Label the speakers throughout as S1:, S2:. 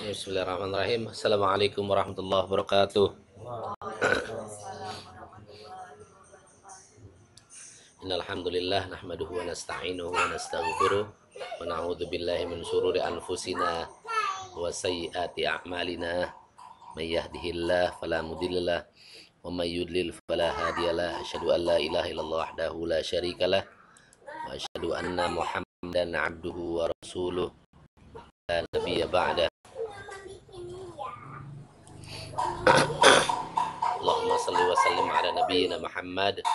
S1: Bismillahirrahmanirrahim. Assalamualaikum warahmatullahi wabarakatuh. Innal hamdalillah nahmaduhu wa nasta'inuhu wa nastaghfiruh wa na'udzu billahi min shururi anfusina wa sayyiati a'malina. May yahdihillahu fala mudhillalah wa may yudlil fala hadiyalah. Asyhadu an la ilaha illallah wahdahu la syarikalah wa asyhadu anna Muhammadan 'abduhu wa rasuluh la nabiyya ba'da. Allahumma salli wa sallim ala nabiyyina Muhammad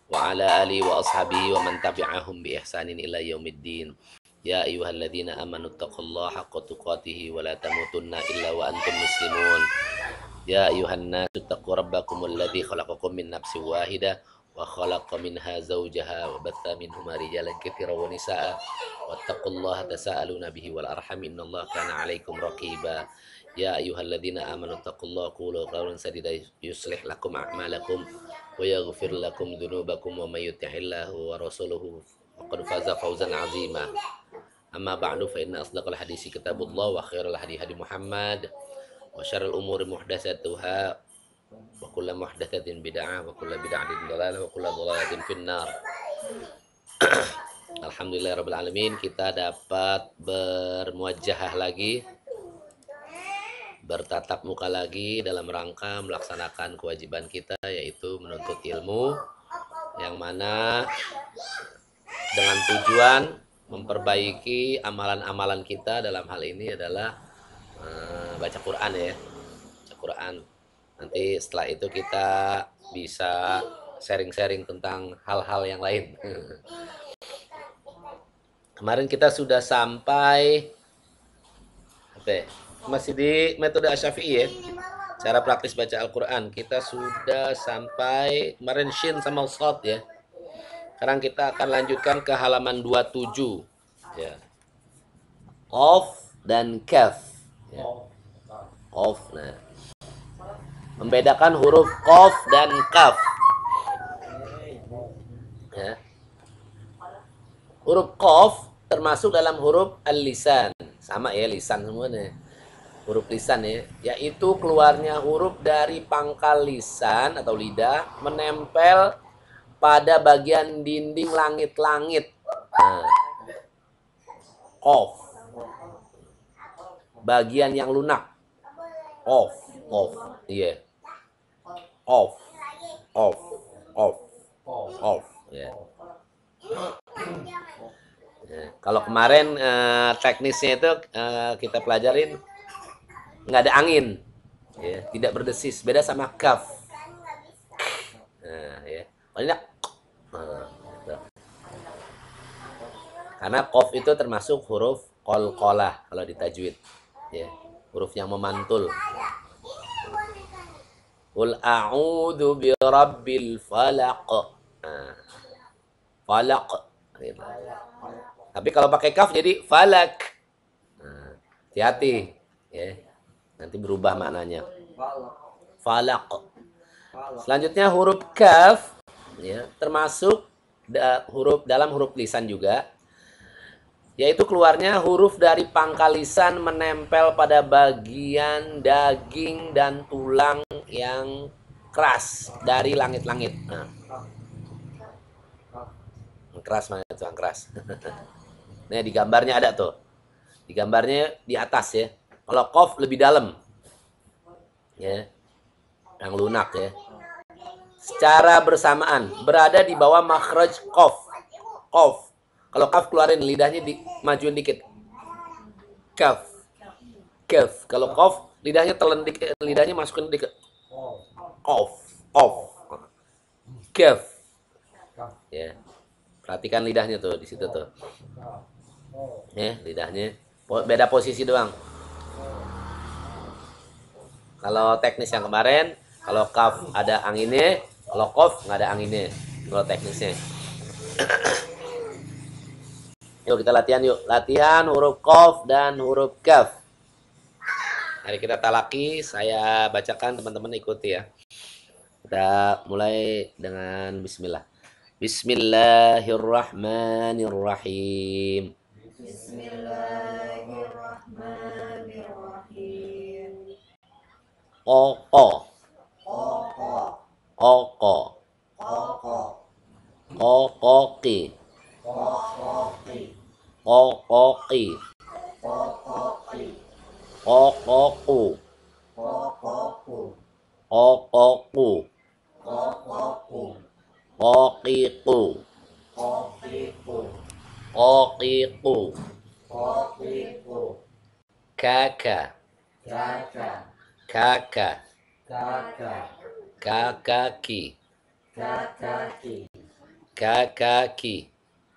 S1: wa ala alihi wa ashabihi wa man tabi'ahum bi ihsanin ila yaumiddin. Ya ayyuhalladzina amanu taqullaha haqqa tuqatih wa la tamutunna illa wa antum muslimun. Ya ayyuhan nasu taqu rabbakumul ladzi khalaqakum min nafsin wahidah wa khalaqa minha zawjaha wa batha minhuma rijalan katsiran wa nisaa wattaqullaha tasaaluna bihi wal arham innallaha kana 'alaikum raqiba. Ya ayyuhalladzina amanu taqullaha qulu qawlan sadida yuslih lakum a'malakum wa yaghfir lakum dzunubakum wa may yuti'illahu wa rasuluhu faqad faza fawzan 'azima. Amma ba'du fa inna asdaqal hadisi kitabullah wa khairal hadi hadi Muhammad wa syarrul umuri muhdatsatuha wa kullu muhdatsatin bid'ah wa kullu bid'atin dhalalah wa kullu dhalalatin finnar. Alhamdulillahirabbil alamin, kita dapat bermuajahah lagi, bertatap muka lagi dalam rangka melaksanakan kewajiban kita, yaitu menuntut ilmu, yang mana dengan tujuan memperbaiki amalan-amalan kita. Dalam hal ini adalah baca Quran, ya, baca Quran. Nanti setelah itu kita bisa sharing-sharing tentang hal-hal yang lain. Kemarin kita sudah sampai masih di metode Asy-Syafi'i, ya, cara praktis baca Al-Quran. Kita sudah sampai kemarin Shin sama Shad, ya. Sekarang kita akan lanjutkan ke halaman 27, ya. Qaf dan Kaf, ya. Qaf, nah, membedakan huruf Qaf dan Kaf, ya. Huruf Qaf termasuk dalam huruf al-lisan, sama, ya, lisan semuanya, huruf lisan, ya, yaitu keluarnya huruf dari pangkal lisan atau lidah menempel pada bagian dinding langit-langit. Nah, Qaf, bagian yang lunak. Qaf, Qaf, iya, Qaf, Qaf, Qaf, Qaf, ya. Kalau kemarin teknisnya itu kita pelajarin nggak ada angin, ya, tidak berdesis, beda sama kaf. Nah, ya, banyak. Gitu. Karena qaf itu termasuk huruf qalqalah kalau di tajwid, ya, huruf yang memantul. Qul a'udzu birabbil falaq. Nah, falaq, gitu. Tapi kalau pakai kaf jadi falak. Nah, hati-hati, ya, nanti berubah maknanya. Falak. Selanjutnya huruf kaf, ya, termasuk huruf dalam huruf lisan juga, yaitu keluarnya huruf dari pangkal lisan menempel pada bagian daging dan tulang yang keras dari langit-langit. Nah, keras banget tuh, keras. Nah, di gambarnya ada tuh. Di gambarnya di atas, ya. Kalau qaf lebih dalam, ya, yang lunak, ya. Secara bersamaan berada di bawah makhraj qaf. Qaf. Kalau kaf keluarin lidahnya majuin dikit. Kaf. Kaf. Kalau qaf lidahnya telan dikit, lidahnya masukin dikit. Qaf. Qaf. Kaf. Ya. Perhatikan lidahnya tuh di situ tuh. Ya, lidahnya beda posisi doang. Kalau teknis yang kemarin, kalau kaf ada anginnya, kalau qaf nggak ada anginnya. Kalau teknisnya. Yuk kita latihan yuk. Latihan huruf qaf dan huruf kaf. Mari kita talaki, saya bacakan, teman-teman ikuti, ya. Kita mulai dengan bismillah. Bismillahirrahmanirrahim.
S2: Bismillahirrahmanirrahim.
S1: Oko.
S2: Oko.
S1: Oko.
S2: Oko.
S1: Kokoki.
S2: Kokoki.
S1: Kokoki.
S2: Kokoki.
S1: Kokoku.
S2: Kokoku.
S1: Kokoku.
S2: Kokoku.
S1: Kokiku.
S2: Kokiku.
S1: Kokiku.
S2: Kokiku.
S1: Kaka.
S2: Kaka.
S1: Kaka.
S2: Kaka.
S1: Kakaki.
S2: Kakaki.
S1: Kakaki.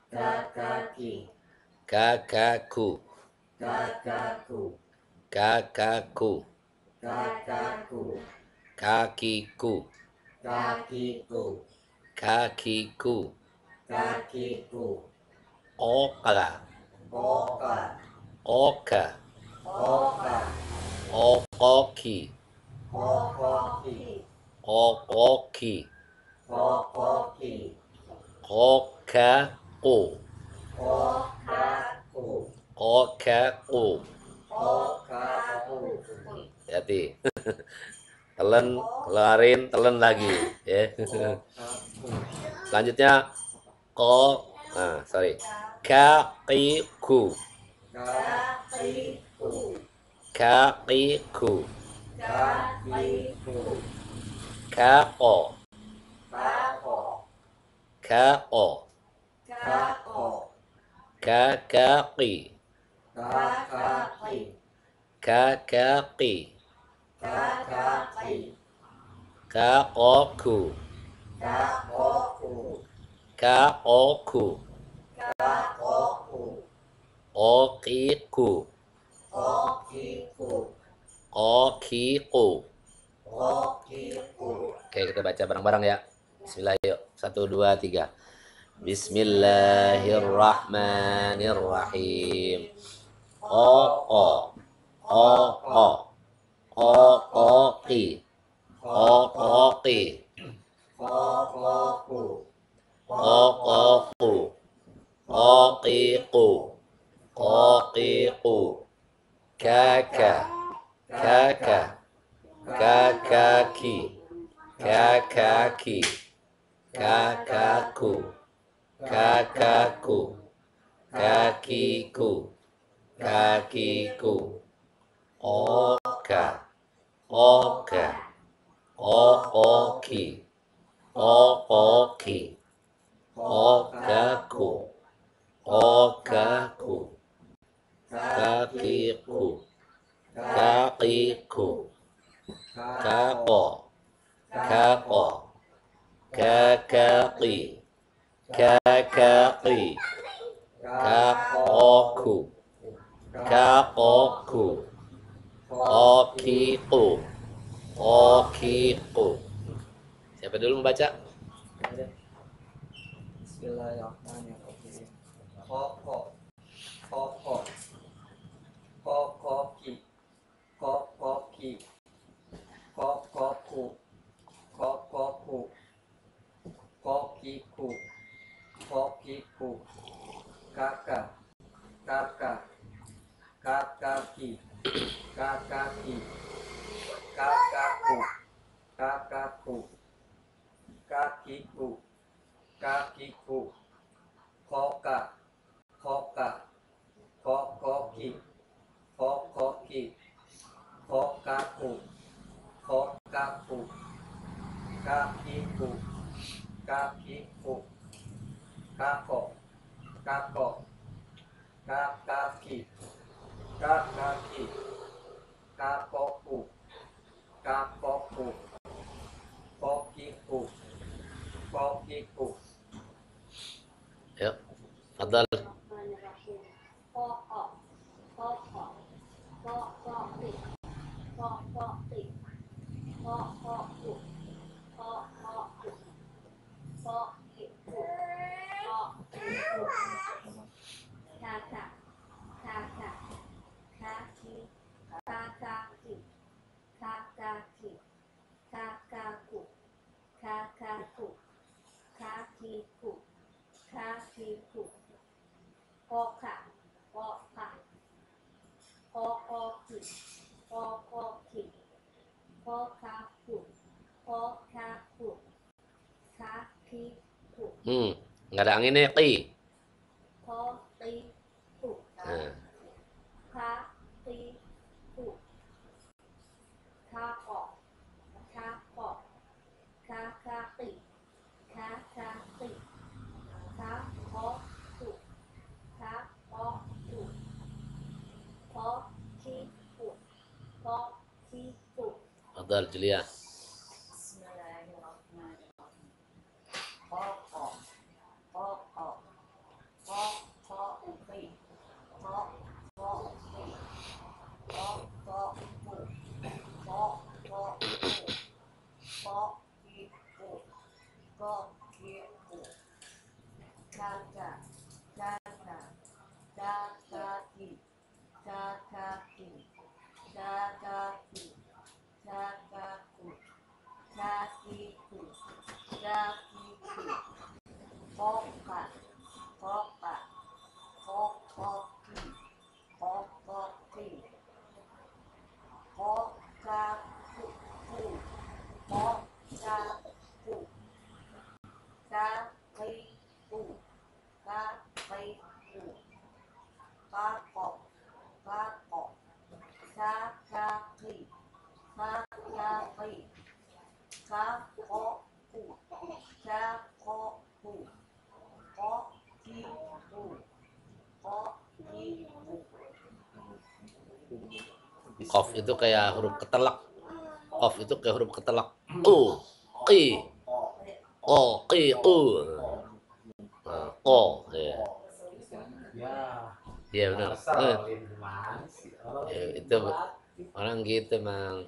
S2: Kakaki.
S1: Kakaku.
S2: Kakaku.
S1: Kakaku.
S2: Kakaku.
S1: Kakiku.
S2: Kakiku.
S1: Kakiku.
S2: Kakiku.
S1: Oka.
S2: Oka.
S1: Oka.
S2: Oka.
S1: Okoki.
S2: Kokoki.
S1: Okoki.
S2: Kokoki.
S1: Kokaku.
S2: Kokaku.
S1: Kokaku.
S2: Kokaku.
S1: Hati. Telan, keluarin, telan lagi. Ya. Selanjutnya sorry. Kakiku.
S2: Kakiku.
S1: Kakiku.
S2: Kakiku.
S1: Kako.
S2: Kako.
S1: Kako.
S2: Kako.
S1: Kakaki.
S2: Kakaki.
S1: Kakaki.
S2: Kakaki.
S1: Kakoku.
S2: Kakoku.
S1: Kaoku.
S2: Kakoku.
S1: Okiku.
S2: Kokiku.
S1: Okiku.
S2: Kokiku.
S1: Oke, kita baca bareng-bareng ya. Bismillah yuk. 1, 2, 3. Bismillahirrahmanirrahim. Oko. Oko. Okoki. Okoki.
S2: Kokoku.
S1: Okoku. Okiku. Okiku. Kaka. Kaka. Kakaki. Kakaki. Kakaku. Kakaku. Kakiku. Kakiku. Oka. Oka. Okoki. Okoki. Okaku. Okaku. Kakiku. Kakiku. Kako. Kako. Kakaki. Kakaki. Kakoku. Kakoku. Okiku. Okiku. Siapa dulu membaca?
S2: Bismillahirrahmanirrahim. Koko. Koko. Kokoki. Kokoki. Kokoku. Kokoku. Kokiku. Kokiku. Kaka. Kaka. Kakaki. Kakaki. Kakaku. Kakaku. Kakiku. Kakiku. Koka. Koka. Kokoki. Kokoki. Kokaku. Kokaku. Kakiku. Kakiku. Kako. Kako. Kakaki. Kakaki. Kakoku. Kakoku. Kokiku. Kokiku.
S1: Ya, Fadal.
S3: Koko, koko, kokoki, kokoki, kokoku, kokoku, kokiku, kokiku, kaka, kaka, kaki, kakaki, kakaki, kakaku, kakaku, kakiku, kakiku, koka, koka, kokoki, kokoki,
S1: Nggak ada anginnya. Qi.
S3: ko ti ku
S1: Nah.
S3: ka ti ku ka ko ka ko ka ti ka ti ka ko ku ka ko ku ko ki ku ko ki ku.
S1: Fadal Julia. Qaf itu kayak huruf ketelak. Qaf itu kayak huruf ketelak. Qi. Qi. Qo. Ya. Ya benar. Ya, itu orang gitu, Mang.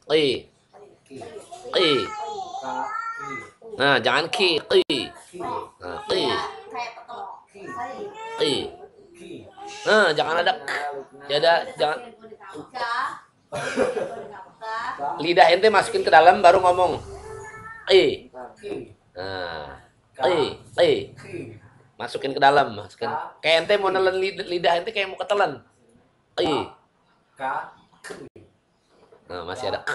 S1: Qi. Qi. Nah, jangan ki. Qi. Nah, qi. Qi. Nah, jangan ada k. Jangan lidah ente masukin ke dalam baru ngomong. Qi. Nah, qi. Masukin ke dalam, masukin. Kayak ente mau nelen lidah ente kayak mau ketelan. Qi. Nah, masih ada k.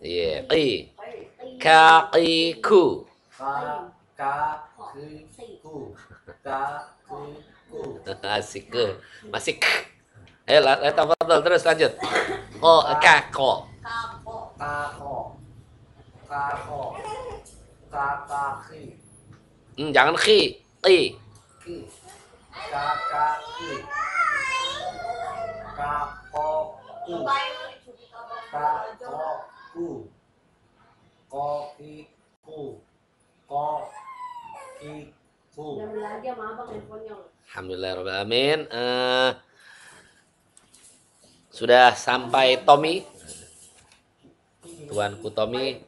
S1: Iya, qi. Ka qi ku. Asik ke. Masih k. Ayo, tafadhol terus lanjut. Ka ko. Jangan khi. Qi. Alhamdulillahirrahmanirrahim. Sudah sampai Tommy. Tuanku Tommy.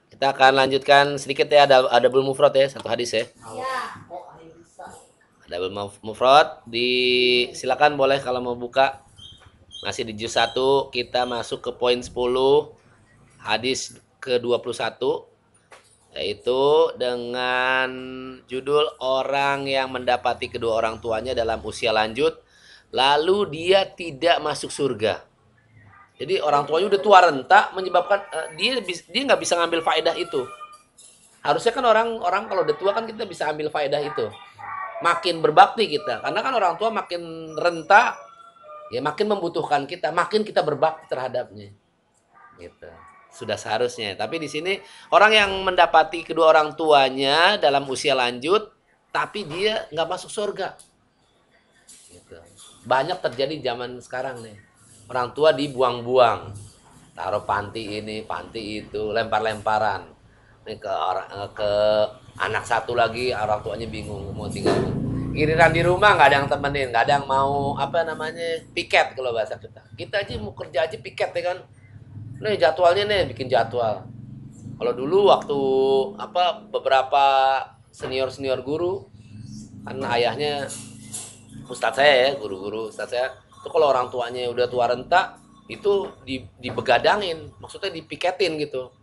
S1: Kita akan lanjutkan sedikit ya, ada double mufrad ya, satu hadis ya. Ada double mufrad. Silakan boleh kalau mau buka. Masih di juz 1, kita masuk ke poin 10, hadis ke-21, yaitu dengan judul orang yang mendapati kedua orang tuanya dalam usia lanjut, lalu dia tidak masuk surga. Jadi orang tuanya udah tua renta, menyebabkan dia nggak bisa ngambil faedah itu. Harusnya kan orang kalau udah tua kan kita bisa ambil faedah itu. Makin berbakti kita, karena kan orang tua makin renta, ya makin membutuhkan kita, makin kita berbakti terhadapnya. Gitu. Sudah seharusnya. Tapi di sini orang yang mendapati kedua orang tuanya dalam usia lanjut, tapi dia nggak masuk surga. Gitu. Banyak terjadi zaman sekarang nih. Orang tua dibuang-buang, taruh panti ini, panti itu, lempar-lemparan. Ini ke anak satu lagi, orang tuanya bingung mau tinggal. Giliran di rumah nggak ada yang temenin, nggak ada yang mau apa namanya piket kalau bahasa kita. Kita aja mau kerja aja piket ya kan. Nih jadwalnya nih bikin jadwal. Kalau dulu waktu apa beberapa senior guru kan ayahnya ustadz saya ya, guru-guru ustadz saya itu kalau orang tuanya udah tua renta itu dibegadangin, maksudnya dipiketin gitu.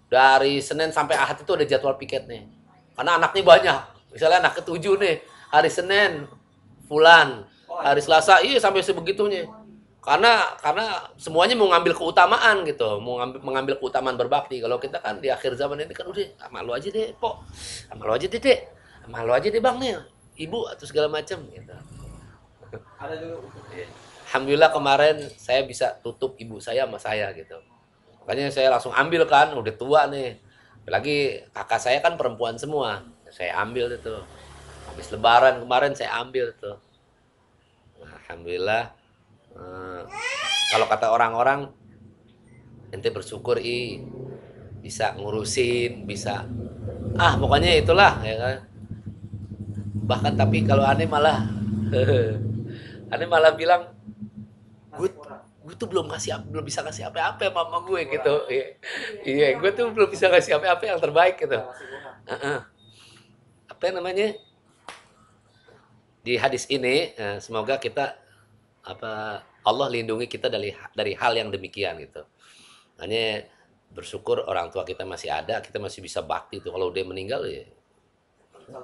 S1: Dari Senin sampai Ahad itu ada jadwal piket nih. Karena anaknya banyak. Misalnya anak ketujuh nih, hari Senin fulan, hari Selasa iya sampai sebegitunya. Karena semuanya mau ngambil keutamaan gitu, mau mengambil keutamaan berbakti. Kalau kita kan di akhir zaman ini kan udah sama lu aja deh, Pok. Sama lu aja deh, Dek. Sama lu aja deh, Bang nih. Ibu atau segala macam gitu.
S2: Ada dulu.
S1: Alhamdulillah kemarin saya bisa tutup ibu saya sama saya gitu. Makanya saya langsung ambil kan, udah tua nih. Apalagi kakak saya kan perempuan semua. Saya ambil itu. Habis lebaran kemarin saya ambil tuh. Nah, alhamdulillah. Kalau kata orang-orang, ente bersyukur bisa ngurusin, bisa pokoknya itulah ya kan. Bahkan tapi kalau aneh malah aneh malah bilang gue tuh belum bisa kasih apa-apa sama mama gue gitu. Iya, gue tuh belum bisa kasih apa-apa yang terbaik gitu. Apa yang namanya? Di hadis ini semoga kita Allah lindungi kita dari hal yang demikian gitu. Hanya bersyukur orang tua kita masih ada, kita masih bisa bakti tuh. Kalau dia meninggal ya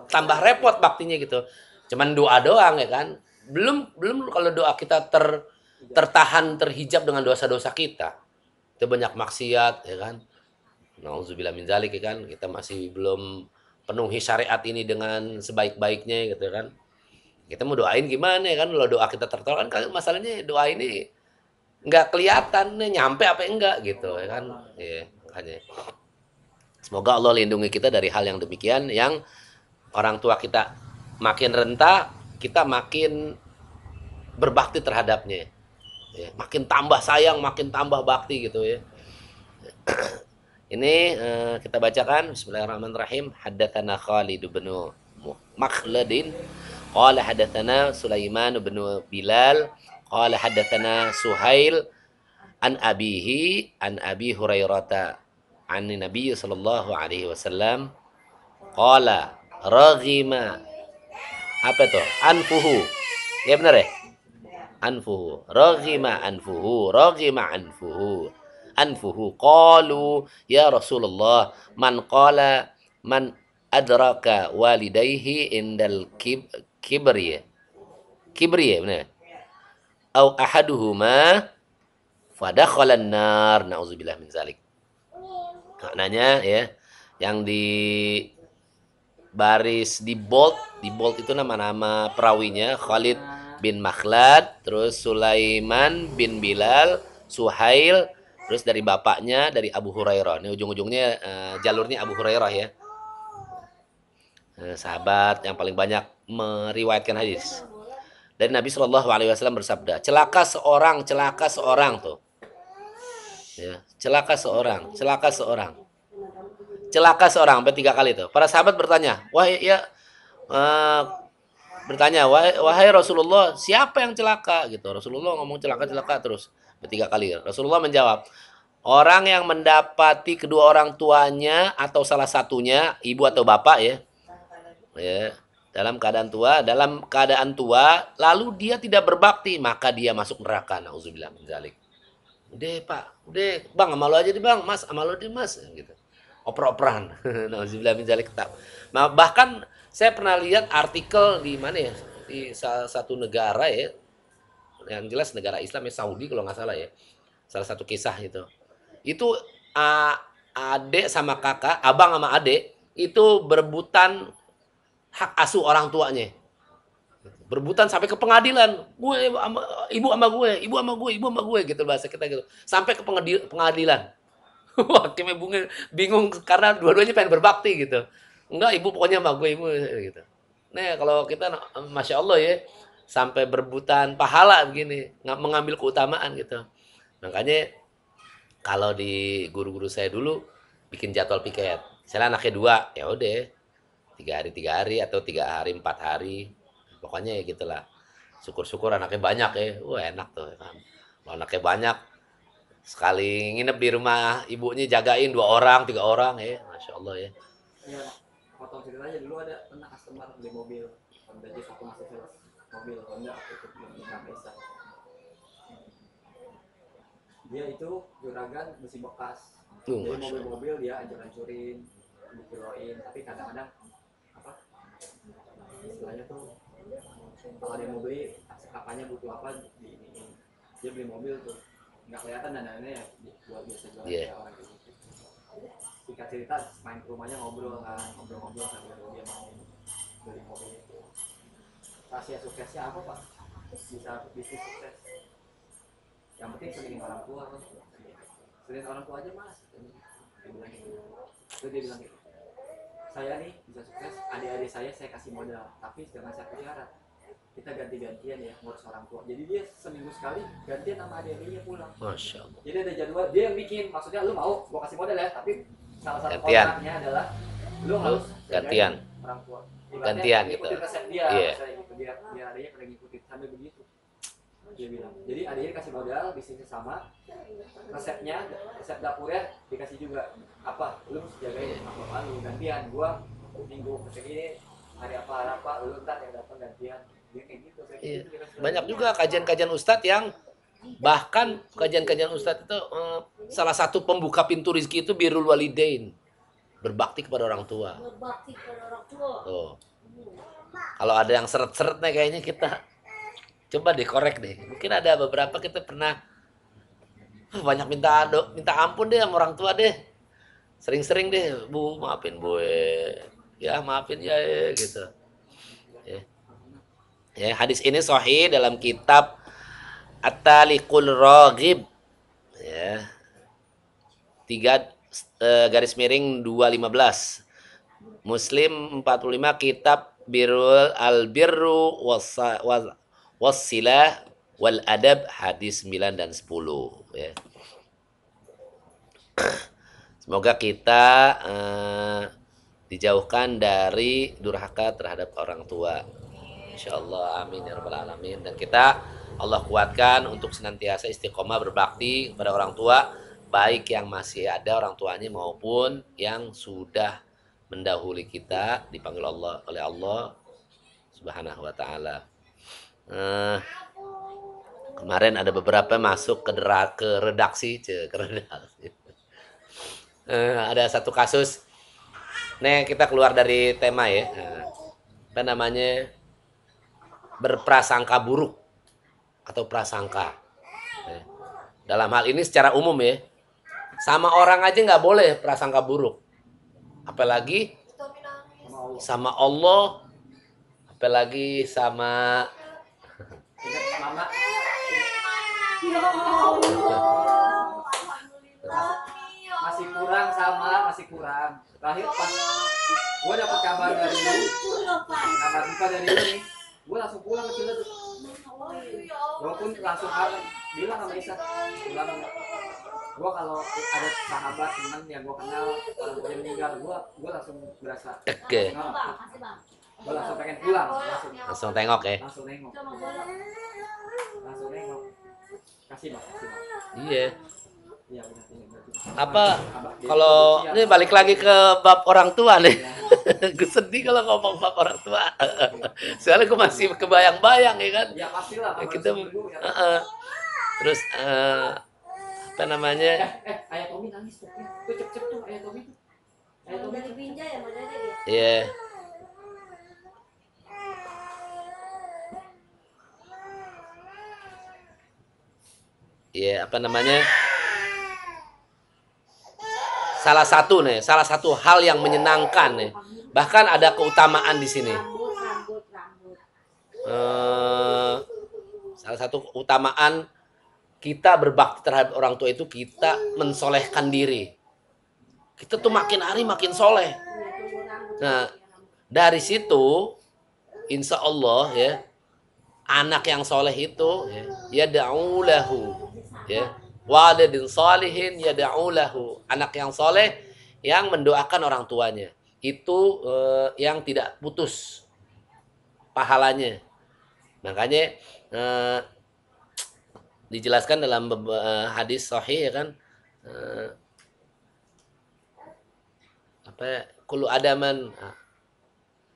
S1: tambah repot baktinya gitu. Cuman doa doang ya kan. Belum kalau doa kita tertahan terhijab dengan dosa-dosa kita. Kita banyak maksiat ya kan. Nauzubillah min dzalik ya kan. Kita masih belum penuhi syariat ini dengan sebaik-baiknya gitu kan. Kita mau doain gimana ya kan, kalau doa kita tertolak kan masalahnya doa ini nggak kelihatan nih nyampe apa enggak gitu ya kan. Ya, makanya semoga Allah lindungi kita dari hal yang demikian, yang orang tua kita makin renta, kita makin berbakti terhadapnya. Ya, makin tambah sayang, makin tambah bakti gitu ya. Ini kita bacakan Bismillahirrahmanirrahim. Haddatsana Khalid bin Makhladin qala haddatsana Sulaiman bin Bilal qala haddatsana Suhail an abihi an Abi Hurairah an Nabi sallallahu alaihi wasallam qala raghima apa tuh anfuhu ya benar ya anfuhu raghima anfuhu qalu ya Rasulullah man qala man adraka walidayhi indal kibri benar au ahaduhuma fadakhalan nar nauzubillah min zalik. Maknanya ya yang di baris di bold itu nama-nama perawinya Khalid bin Makhlad, terus Sulaiman bin Bilal, Suhail, terus dari bapaknya dari Abu Hurairah. Ini ujung-ujungnya jalurnya Abu Hurairah ya. Sahabat yang paling banyak meriwayatkan hadis. Dan Nabi Shallallahu Alaihi Wasallam bersabda, celaka seorang tuh, ya, celaka seorang, sampai 3 kali tuh. Para sahabat bertanya, wahai Rasulullah, siapa yang celaka? Gitu. Rasulullah ngomong celaka terus 3 kali. Rasulullah menjawab, orang yang mendapati kedua orang tuanya atau salah satunya, ibu atau bapak ya, dalam keadaan tua lalu dia tidak berbakti, maka dia masuk neraka. Nauzubillah min dzalik. Udah Pak, udah Bang, sama lo aja deh Bang, Mas, sama lo deh Mas, gitu. Oper-operan. Nauzubillah min dzalik. Nah, bahkan saya pernah lihat artikel di mana ya, di salah satu negara ya, yang jelas negara Islam ya, Saudi kalau nggak salah ya, salah satu kisah itu adik sama kakak, abang sama adik itu berebutan hak asuh orang tuanya, berebutan sampai ke pengadilan, ibu sama gue gitu bahasa kita gitu, sampai ke pengadilan. Hakimnya bingung karena dua-duanya pengen berbakti gitu. Enggak, ibu pokoknya sama gue, ibu gitu. Nah, kalau kita Masya Allah ya, sampai berebutan pahala begini, mengambil keutamaan gitu. Makanya kalau di guru-guru saya dulu bikin jadwal piket. Misalnya anaknya 2, ya udah 3 hari atau 3 hari 4 hari. Pokoknya ya gitulah. Syukur-syukur anaknya banyak ya. Wah, enak tuh kan. Kalau anaknya banyak, sekali nginep di rumah ibunya jagain 2 orang, 3 orang ya. Masya Allah ya.
S2: Iya, potong cerita aja dulu ada pernah customer beli mobil Honda Jazz waktu masih sales mobil Honda waktu itu belum nikah Maisa. Dia itu juragan besi bekas. Jadi
S1: Masya Allah.
S2: mobil-mobil dia hancur-hancurin, dikiloin, tapi kadang-kadang apa? Istilahnya tuh kalau dia mau beli apanya butuh apa di ini. Dia beli mobil tuh nggak kelihatan dananya ya buat biasa jualan
S1: Iya.
S2: kayak orang kayak gitu. Singkat cerita main ke rumahnya ngobrol kan, ngobrol-ngobrol sambil dia mau beli mobil itu. Rahasia suksesnya apa pak? Bisa bisnis sukses. Yang penting senengin orang tua kan. Senengin orang tua aja mas. Dia bilang gitu. Terus dia bilang gitu. Saya nih bisa sukses, adik-adik saya kasih modal, tapi dengan satu syarat. Kita ganti-gantian ya ngurus orang tua. Jadi dia seminggu sekali gantian sama adik-adiknya pulang.
S1: Masya Allah.
S2: Jadi ada jadwal, dia yang bikin. Maksudnya lu mau gua kasih modal ya, tapi salah satu
S1: Gantian.
S2: kontraknya adalah lu harus
S1: Gantian.
S2: jagain orang tua.
S1: Gantian
S2: Ibaratnya
S1: gitu.
S2: ngikutin resep dia,
S1: Iya.
S2: misalnya gitu. Biar adiknya pada ngikutin sampai begitu. Dia bilang. Jadi adiknya kasih modal, bisnisnya sama, resepnya, resep dapurnya dikasih juga. Apa? Lu mesti jagain apa lu gantian. Gua minggu kesini hari apa, lu ntar yang datang gantian. Dia kayak gitu. Kayak
S1: Iya.
S2: gitu, dia kasih
S1: Banyak
S2: modal.
S1: juga kajian-kajian ustadz yang bahkan kajian-kajian ustadz itu salah satu pembuka pintu rezeki itu birrul walidain, berbakti kepada orang tua.
S3: Berbakti pada orang tua.
S1: Tuh. Kalau ada yang seret-seret nih kayaknya kita coba deh korek deh. Mungkin ada beberapa kita pernah banyak minta ampun deh sama orang tua deh. Sering-sering deh, Bu, maafin Bu. Ya, maafin ya gitu. Ya. Ya, hadis ini sahih dalam kitab At-Taliqul Raghib. Ya. 3 garis miring 215. Muslim 45, kitab Birrul Al-Birru Wassilah wal Adab hadis 9 dan 10 ya. Semoga kita dijauhkan dari durhaka terhadap orang tua. Insyaallah, amin ya rabbal alamin. Dan kita Allah kuatkan untuk senantiasa istiqomah berbakti kepada orang tua, baik yang masih ada orang tuanya maupun yang sudah mendahului kita dipanggil Allah oleh Allah Subhanahu wa taala. Kemarin ada beberapa masuk ke redaksi, ada satu kasus. Nih kita keluar dari tema ya. Apa namanya? Berprasangka buruk atau prasangka. Dalam hal ini secara umum ya. Sama orang aja nggak boleh prasangka buruk. Apalagi sama Allah, apalagi sama
S2: Ingat mama
S3: Ya Allah.
S2: masih kurang. Terakhir pas gua dapat kabar dari lu, kabar duka dari lu nih, gua langsung pulang ke Ciledug. Gua pun langsung bilang sama Isa, bilang gua kalau ada sahabat teman yang gua kenal orang tua yang meninggal, gua langsung berasa
S1: oke.
S2: gua langsung pengen pulang,
S1: Langsung tengok ya.
S2: langsung nengok, kasih bang.
S1: Iya.
S2: Iya benar berarti.
S1: Apa
S2: Jadi
S1: kalau
S2: siap.
S1: ini balik lagi ke bab orang tua nih. Gue sedih kalau ngomong bab orang tua. Soalnya gue masih kebayang-bayang ya kan.
S2: Ya pastilah kalau
S1: Kita
S2: seminggu ya.
S1: terus apa namanya?
S2: Ayah Tommy nangis tuh. Tuh cep tuh ayah Tommy tuh. Ayah
S3: Yang
S2: Tommy
S3: dari Binjai ya modalnya dia.
S1: Iya. Iya, apa namanya? Salah satu hal yang menyenangkan nih. Bahkan ada keutamaan di sini.
S3: Rambut.
S1: Salah satu keutamaan kita berbakti terhadap orang tua itu kita mensolehkan diri. Kita tuh makin hari makin soleh. Nah, dari situ insya Allah ya anak yang soleh itu ya yad'u lahu, ya walidin salihin yad'u lahu, anak yang soleh yang mendoakan orang tuanya itu yang tidak putus pahalanya. Makanya eh, dijelaskan dalam hadis sahih ya kan, eh, apa ya, kullu adaman,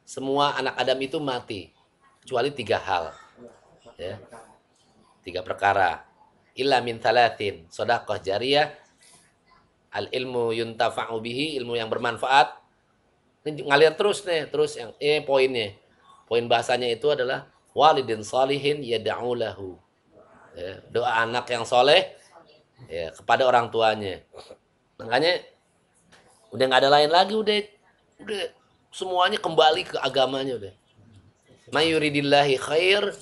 S1: semua anak Adam itu mati kecuali 3 hal, ya, 3 perkara. Illa min thalathin, sedekah jariyah, al ilmu yuntafa'u bihi, ilmu yang bermanfaat. Ini ngalir terus nih, terus yang poinnya. Poin bahasanya itu adalah walidin salihin yad'u lahu. Ya, doa anak yang soleh ya kepada orang tuanya. Makanya udah nggak ada lain lagi, udah semuanya kembali ke agamanya udah. Mayuridillahi khair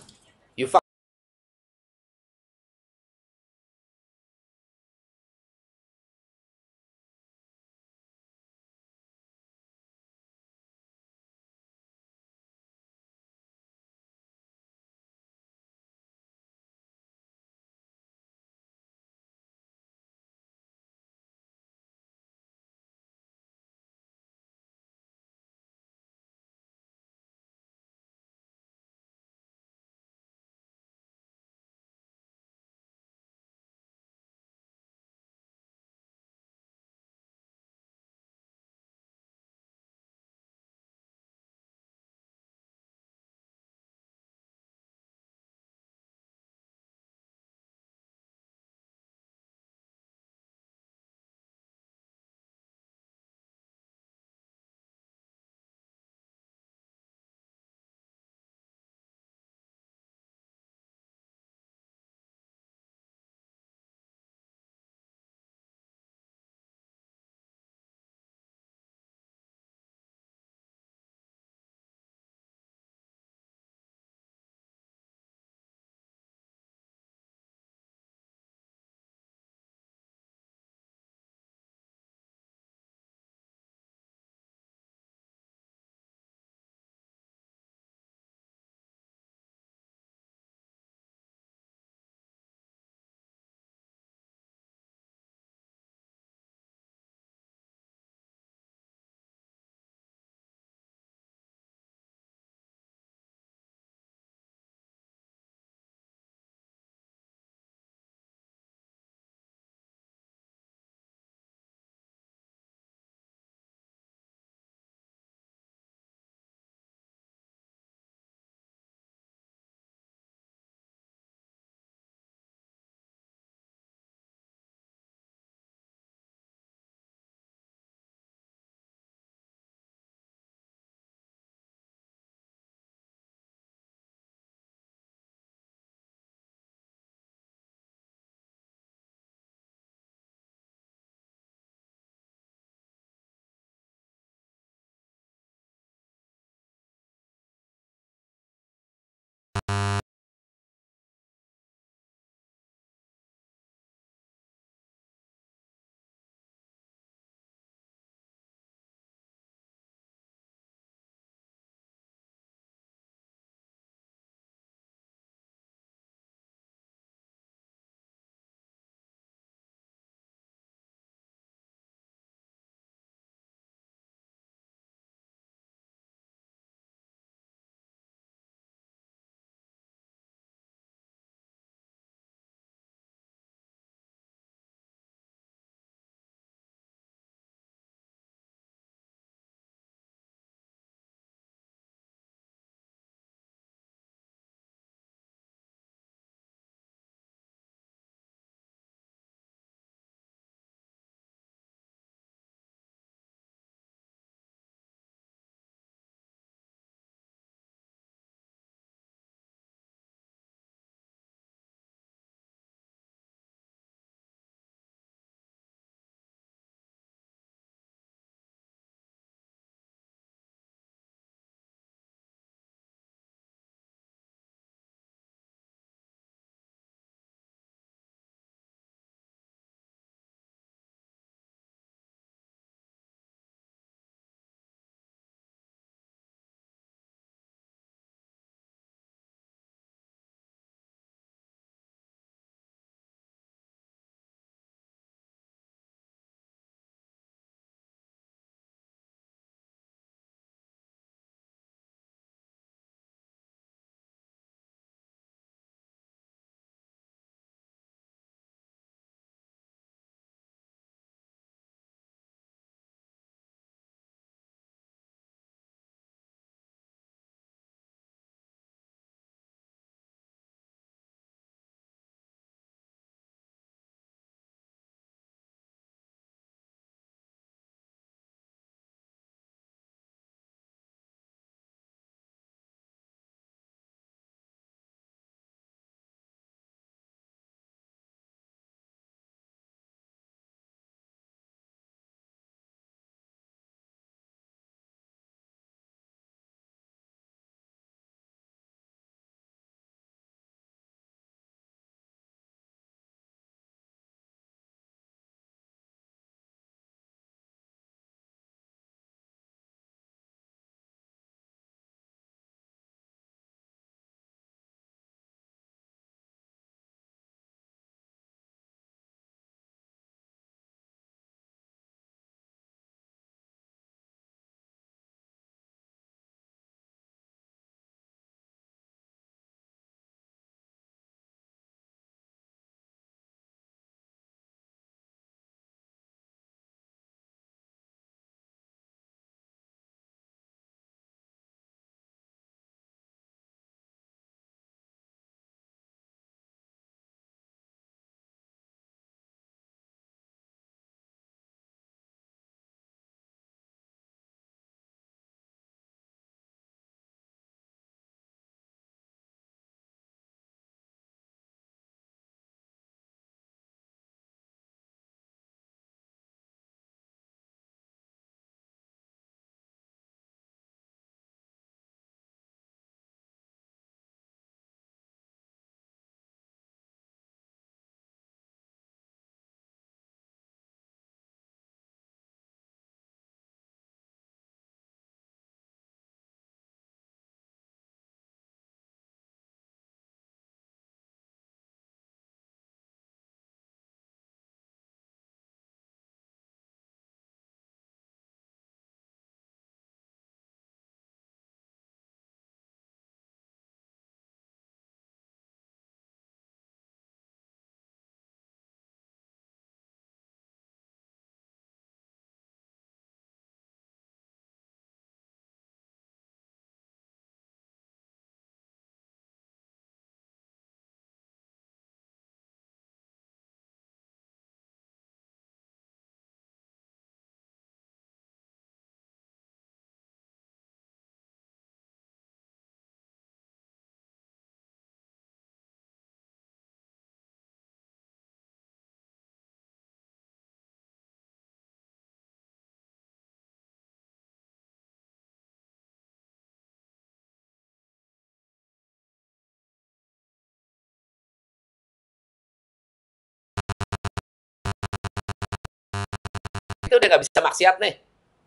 S1: kita udah nggak bisa maksiat nih,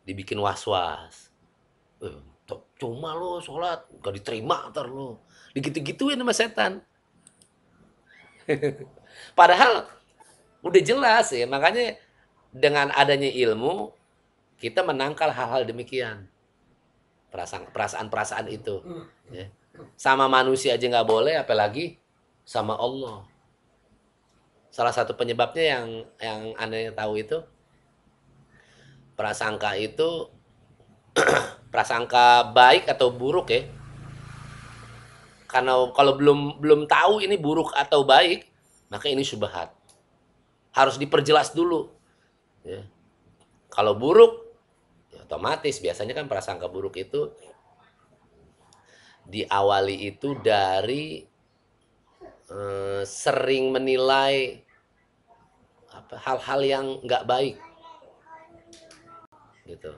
S1: dibikin was-was. Cuma lo sholat gak diterima ntar lo, digitu-gituin sama setan. Padahal udah jelas ya, makanya dengan adanya ilmu kita menangkal hal-hal demikian, perasaan-perasaan itu. Ya. Sama manusia aja nggak boleh, apalagi sama Allah. Salah satu penyebabnya yang Anda tahu itu, prasangka itu prasangka baik atau buruk ya. Karena kalau belum tahu ini buruk atau baik, maka ini syubhat. Harus diperjelas dulu. Ya. Kalau buruk, ya otomatis biasanya kan prasangka buruk itu diawali itu dari sering menilai hal-hal yang nggak baik. Gitu.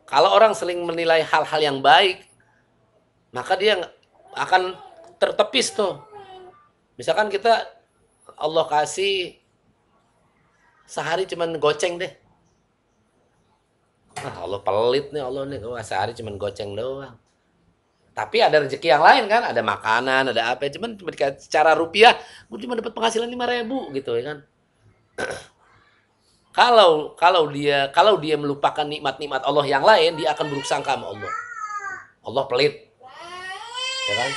S1: Kalau orang sering menilai hal-hal yang baik, maka dia akan tertepis tuh. Misalkan kita Allah kasih sehari cuman goceng deh. Allah pelit nih Allah nih, sehari cuman goceng doang. Tapi ada rezeki yang lain kan, ada makanan, ada apa, cuman secara rupiah gue cuma dapat penghasilan 5.000 gitu ya kan. Kalau dia melupakan nikmat-nikmat Allah yang lain, dia akan buruk sangka sama Allah. Allah pelit. Ya kan?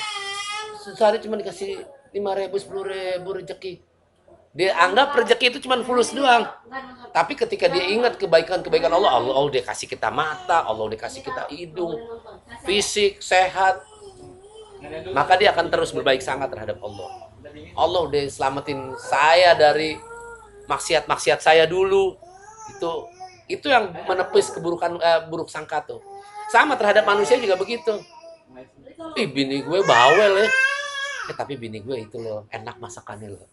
S1: Sehari cuma dikasih 5.000, 10.000 rezeki. Dia anggap rezeki itu cuma fulus doang. Tapi ketika dia ingat kebaikan-kebaikan Allah, Allah dia kasih kita mata, Allah dia kasih kita hidung, fisik, sehat, maka dia akan terus berbaik sangka terhadap Allah. Allah udah selamatin saya dari maksiat-maksiat saya dulu. Itu yang menepis keburukan buruk sangka tuh. Sama terhadap manusia juga begitu. Bini gue bawel ya. Tapi bini gue itu loh, enak masakannya loh.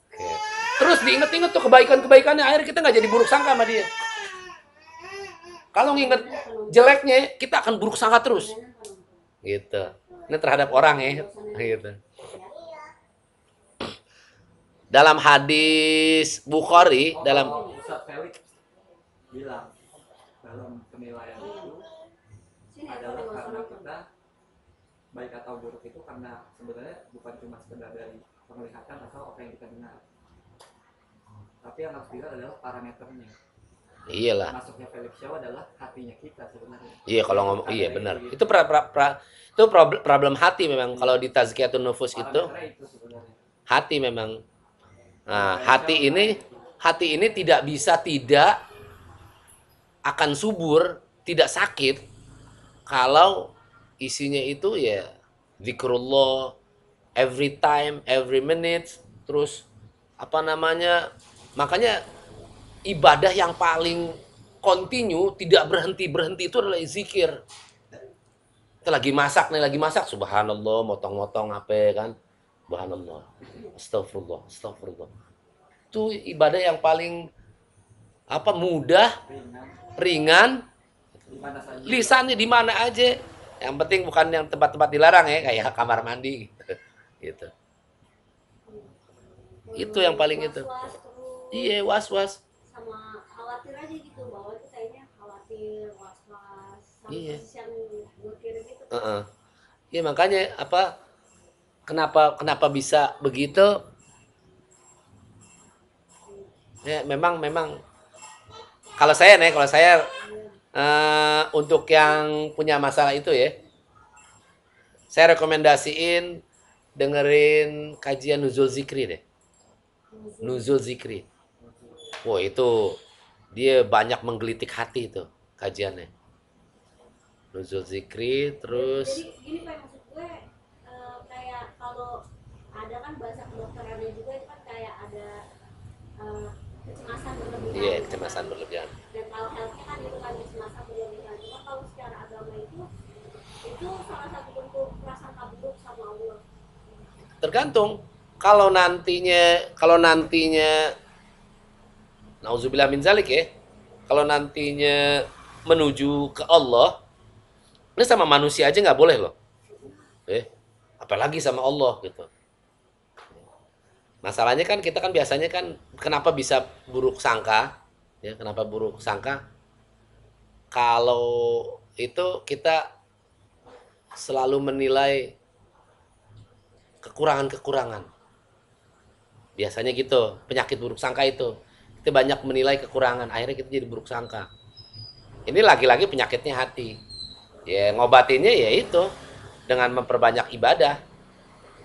S1: Terus diinget-inget tuh kebaikan-kebaikannya, akhirnya kita nggak jadi buruk sangka sama dia. Kalau nginget jeleknya, kita akan buruk sangka terus. Gitu. Ini terhadap orang ya. Gitu. Dalam hadis Bukhari, dalam
S2: Ustaz Felix bilang dalam penilaian itu adalah karena kita baik atau buruk itu karena sebenarnya bukan cuma sekedar dari penglihatan atau apa yang kita dengar, tapi yang harus dilihat adalah parameternya.
S1: Iyalah.
S2: Masuknya Felix Show adalah hatinya kita sebenarnya.
S1: Iya kalau ngomong iya benar.
S2: Gitu.
S1: Itu problem hati memang. Kalau di tazkiyatun nufus itu hati memang. Nah, hati ini tidak bisa tidak akan subur, tidak sakit kalau isinya itu ya zikrullah every time, every minute, terus apa namanya? Makanya ibadah yang paling continue, tidak berhenti-berhenti itu adalah zikir. Kita lagi masak, subhanallah, motong-motong apa kan? Subhanallah. Astagfirullah. Itu ibadah yang paling mudah, ringan, lisannya di mana aja. Yang penting bukan yang tempat-tempat dilarang ya, kayak kamar mandi gitu. Itu yang paling itu. Iya, was-was.
S3: Sama khawatir aja gitu, bahwa itu kayaknya khawatir, was-was, sama
S1: Iya.
S3: yang mikir gitu.
S1: Iya makanya kenapa bisa begitu? Ya memang kalau saya untuk yang punya masalah itu ya, saya rekomendasiin dengerin kajian Nuzul Zikri deh. Nuzul Zikri. Wah itu dia banyak menggelitik hati itu kajiannya. Nuzul Zikri terus.
S3: Jadi gini Pak, maksud gue kayak kalau ada kan bahasa kedokterannya juga itu kan kayak ada kecemasan berlebihan.
S1: Iya, kecemasan berlebihan.
S3: Mental health-nya kan itu kan kecemasan berlebihan. Cuma kalau secara agama itu salah satu bentuk prasangka buruk sama Allah.
S1: Tergantung kalau nantinya nauzubillah min zalik ya. Kalau nantinya menuju ke Allah, ini sama manusia aja nggak boleh loh. Apalagi sama Allah gitu. Masalahnya kan kita kan biasanya kan kenapa bisa buruk sangka? Ya, kenapa buruk sangka? kalau itu kita selalu menilai kekurangan-kekurangan. Biasanya gitu, penyakit buruk sangka itu. Kita banyak menilai kekurangan, akhirnya kita jadi buruk sangka. Ini lagi-lagi penyakitnya hati. Ya ngobatinnya ya itu dengan memperbanyak ibadah,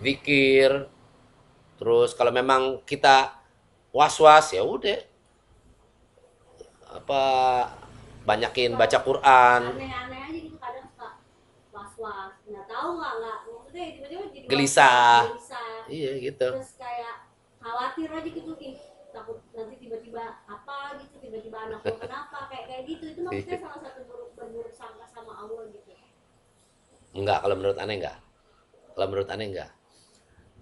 S1: zikir. Terus kalau memang kita was-was ya udah apa banyakin baca Quran,
S3: Aneh-aneh aja gitu, kadang suka was-was, nggak tahu nggak maksudnya tiba-tiba jadi
S1: Gelisah.
S3: gelisah.
S1: iya gitu.
S3: Terus kayak khawatir aja gitu, ih takut nanti tiba-tiba apa gitu, tiba-tiba anak gua kenapa kayak gitu. Itu maksudnya salah satu berburuk sangka sama Allah gitu.
S1: Enggak, kalau menurut aneh enggak. Kalau menurut aneh enggak.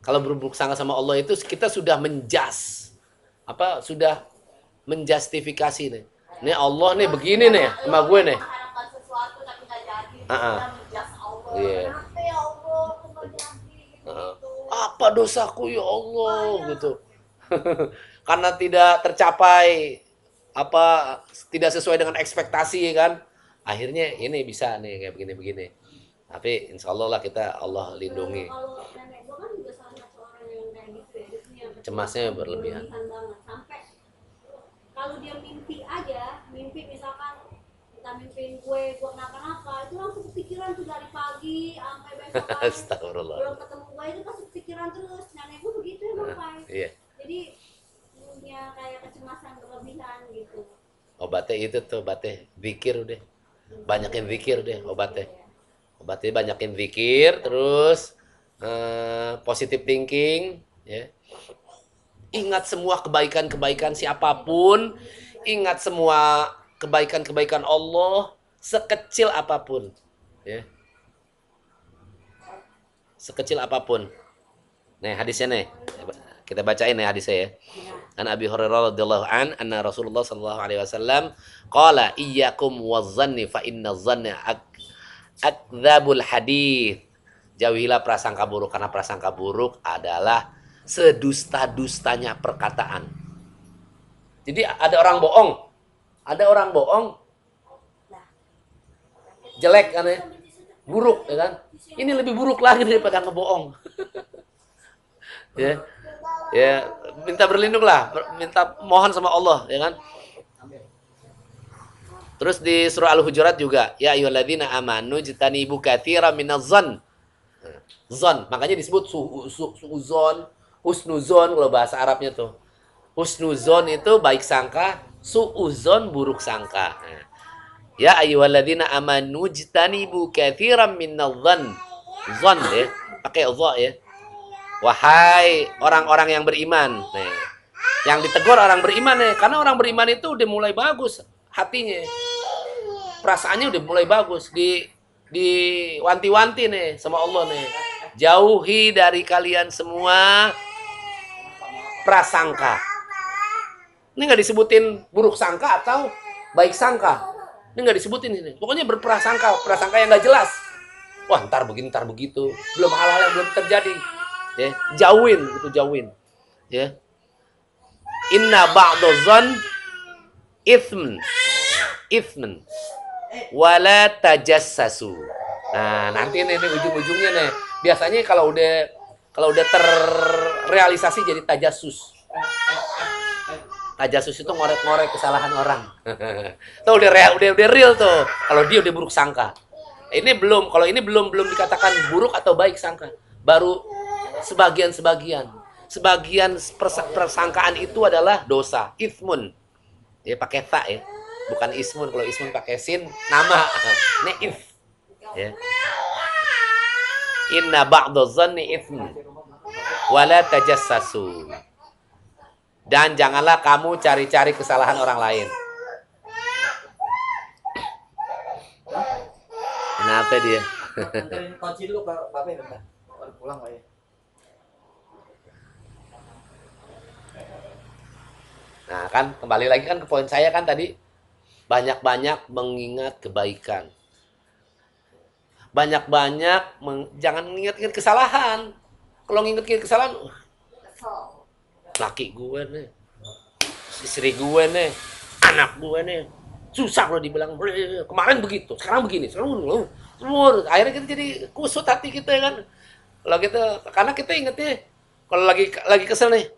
S1: Kalau berburuk sangka sama Allah itu kita sudah sudah menjustifikasi nih. Nih Allah nih begini nih sama gue nih.
S3: Mengharapkan sesuatu tapi nggak jadi,
S1: Ah.
S3: udah menjas Allah.
S1: Iya.
S3: Kenapa ya Allah kok nggak jadi gitu.
S1: Apa dosaku ya Allah gitu. Karena tidak tercapai tidak sesuai dengan ekspektasi kan. Akhirnya ini bisa nih kayak begini-begini. Tapi insya Allah lah kita Allah lindungi.
S3: Kalau nenek gua kan juga salah satu orang yang kayak gitu ya, dia punya
S1: Cemasnya berlebihan.
S3: banget, sampai kalau dia mimpi misalkan kita mimpiin gua kenapa-napa, itu langsung kepikiran tuh dari pagi sampai besok pagi.
S1: Astagfirullah.
S3: Belum ketemu gua itu pasti kepikiran terus. Nenek gua begitu emang, Pak.
S1: Iya.
S3: Jadi punya kayak kecemasan berlebihan gitu.
S1: Obatnya itu tuh, obatnya zikir udah. Banyakin zikir deh obatnya. Obatnya banyakin zikir, terus positive thinking, ya. Ingat semua kebaikan-kebaikan siapapun, ingat semua kebaikan-kebaikan Allah sekecil apapun, ya. Sekecil apapun. Nih hadisnya nih. Kita bacain nih hadisnya ya. An Abi Hurairah radhiyallahu anna Rasulullah sallallahu alaihi wasallam qala iyyakum waz-zanni fa inna zanna akdzabul hadits. Jauhilah prasangka buruk karena prasangka buruk adalah sedusta-dustanya perkataan. Jadi ada orang bohong. Ada orang bohong jelek kan ya? Buruk ya kan? Ini lebih buruk lagi daripada ngebohong. Ya. Ya, minta berlindung lah, minta mohon sama Allah ya kan? Terus di surah Al-Hujurat juga, ya ayyuhalladzina amanu jtanibu katsiran minadh-dzann. Zon, makanya disebut suuzon, husnuzon kalau bahasa Arabnya tuh. Husnuzon itu baik sangka, suuzon buruk sangka. Ya ayyuhalladzina amanu jtanibu katsiran minadh-dzann. Zon ya, pakai dha ya. Wahai orang-orang yang beriman. Nih. Yang ditegur orang beriman nih, karena orang beriman itu udah mulai bagus hatinya. Perasaannya udah mulai bagus, wanti-wanti nih sama Allah nih. Jauhi dari kalian semua prasangka. Ini nggak disebutin buruk sangka atau baik sangka. Ini nggak disebutin ini. Pokoknya berprasangka, prasangka yang nggak jelas. Wah, ntar begini, ntar begitu. Belum hal-hal yang belum terjadi. Ya, jauhin. Ya. Inna ba'dadh-dzann itsmen. Wala tajassasu. Nah, nanti ini ujung-ujungnya nih. Biasanya kalau udah terrealisasi jadi tajassus. Tajassus itu ngorek-ngorek kesalahan orang. Tuh udah real tuh. Kalau dia udah buruk sangka. Ini belum, kalau ini belum dikatakan buruk atau baik sangka. Baru sebagian. Sebagian persangkaan itu adalah dosa, itsmun. Ya pakai ta ya. Bukan ismun. Kalau ismun pakai sin, nama. Ne'if. Ya. Inna ba'dadh-dzanni itsmun. Wala tajassasu. Dan janganlah kamu cari-cari kesalahan orang lain. Kenapa dia?
S2: Anterin kunci dulu ke Bapak bentar. Baru pulang Pak ya.
S1: Nah kan kembali lagi kan ke poin saya kan tadi, banyak-banyak mengingat kebaikan, banyak-banyak jangan mengingat-ingat kesalahan. Kalau nginget-inget kesalahan, laki gue nih, istri gue nih, anak gue nih, susah kalau dibilang kemarin begitu, sekarang begini, sekarang akhirnya kita jadi kusut hati kita kan. Kalau kita, karena kita ingetnya kalau lagi kesel nih,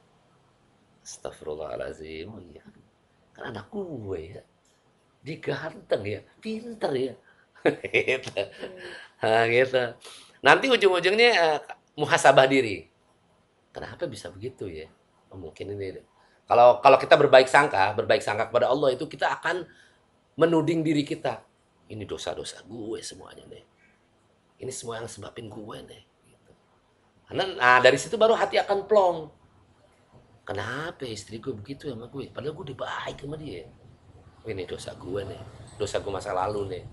S1: astagfirullahaladzim, ya, kan anak gue ya, dia ganteng ya, pinter ya, gitu. Nah, gitu. Nanti ujung-ujungnya muhasabah diri. Kenapa bisa begitu ya? Oh, mungkin ini. Kalau kita berbaik sangka kepada Allah itu kita akan menuding diri kita. Ini dosa-dosa gue semuanya nih. Ini semua yang sebabin gue nih. Gitu. Nah dari situ baru hati akan plong. Kenapa istri gue begitu sama gue? Padahal gue udah baik sama dia. Ini dosa gue nih. Dosa gue masa lalu nih.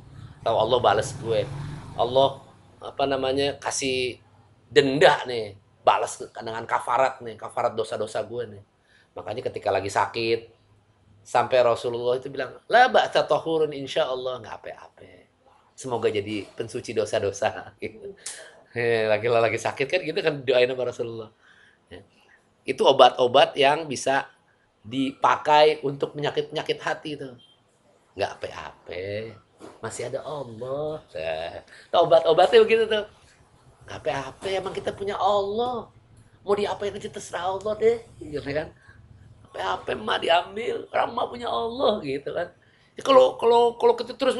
S1: Tahu Allah balas gue. Allah kasih denda nih. Balas dengan kafarat nih. Kafarat dosa-dosa gue nih. Makanya ketika lagi sakit, sampai Rasulullah itu bilang, la ba'sa tahurun insyaallah, nggak apa-apa. Semoga jadi pensuci dosa-dosa. Gitu. Lagi sakit kan gitu kan doain sama Rasulullah. Itu obat-obat yang bisa dipakai untuk penyakit-penyakit hati itu. Nggak apa-apa. Masih ada Allah. Obat-obatnya begitu tuh. Nggak apa-apa, emang kita punya Allah. Mau diapain aja terserah Allah deh. Gitu kan. Apa mah diambil, orang mah punya Allah gitu kan. Ya, kalau kita terus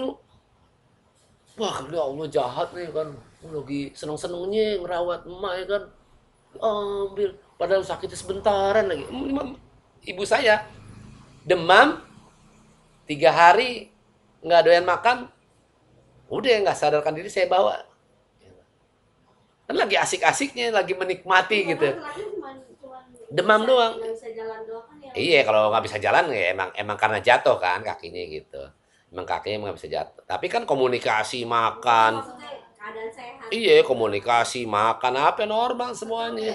S1: wah ya Allah jahat nih kan, lagi seneng-senengnya ngerawat emak ya kan, ambil padahal sakitnya sebentaran lagi. Ibu saya demam 3 hari nggak doyan makan, udah nggak sadarkan diri saya bawa, kan lagi asik-asiknya, lagi menikmati gitu. Demam doang. Iya, kalau nggak bisa jalan ya emang karena jatuh kan kakinya gitu. Emang kakinya nggak bisa jatuh. Tapi kan komunikasi makan. Iya, komunikasi makan apa normal semuanya.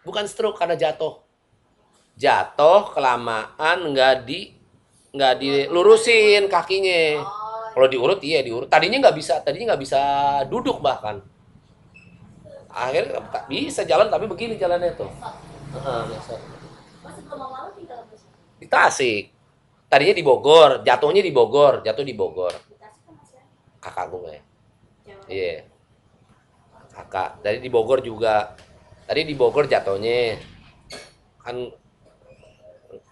S1: Bukan stroke karena jatuh. Jatuh kelamaan nggak dilurusin kakinya. Kalau diurut iya diurut. Tadinya nggak bisa duduk bahkan. Akhirnya bisa jalan tapi begini jalannya tuh. Di Tasik. Tadinya di Bogor, jatuh di Bogor. Kakak gue. Iya. Kakak. Dari di Bogor juga. Tadi di Bogor jatuhnya. Kan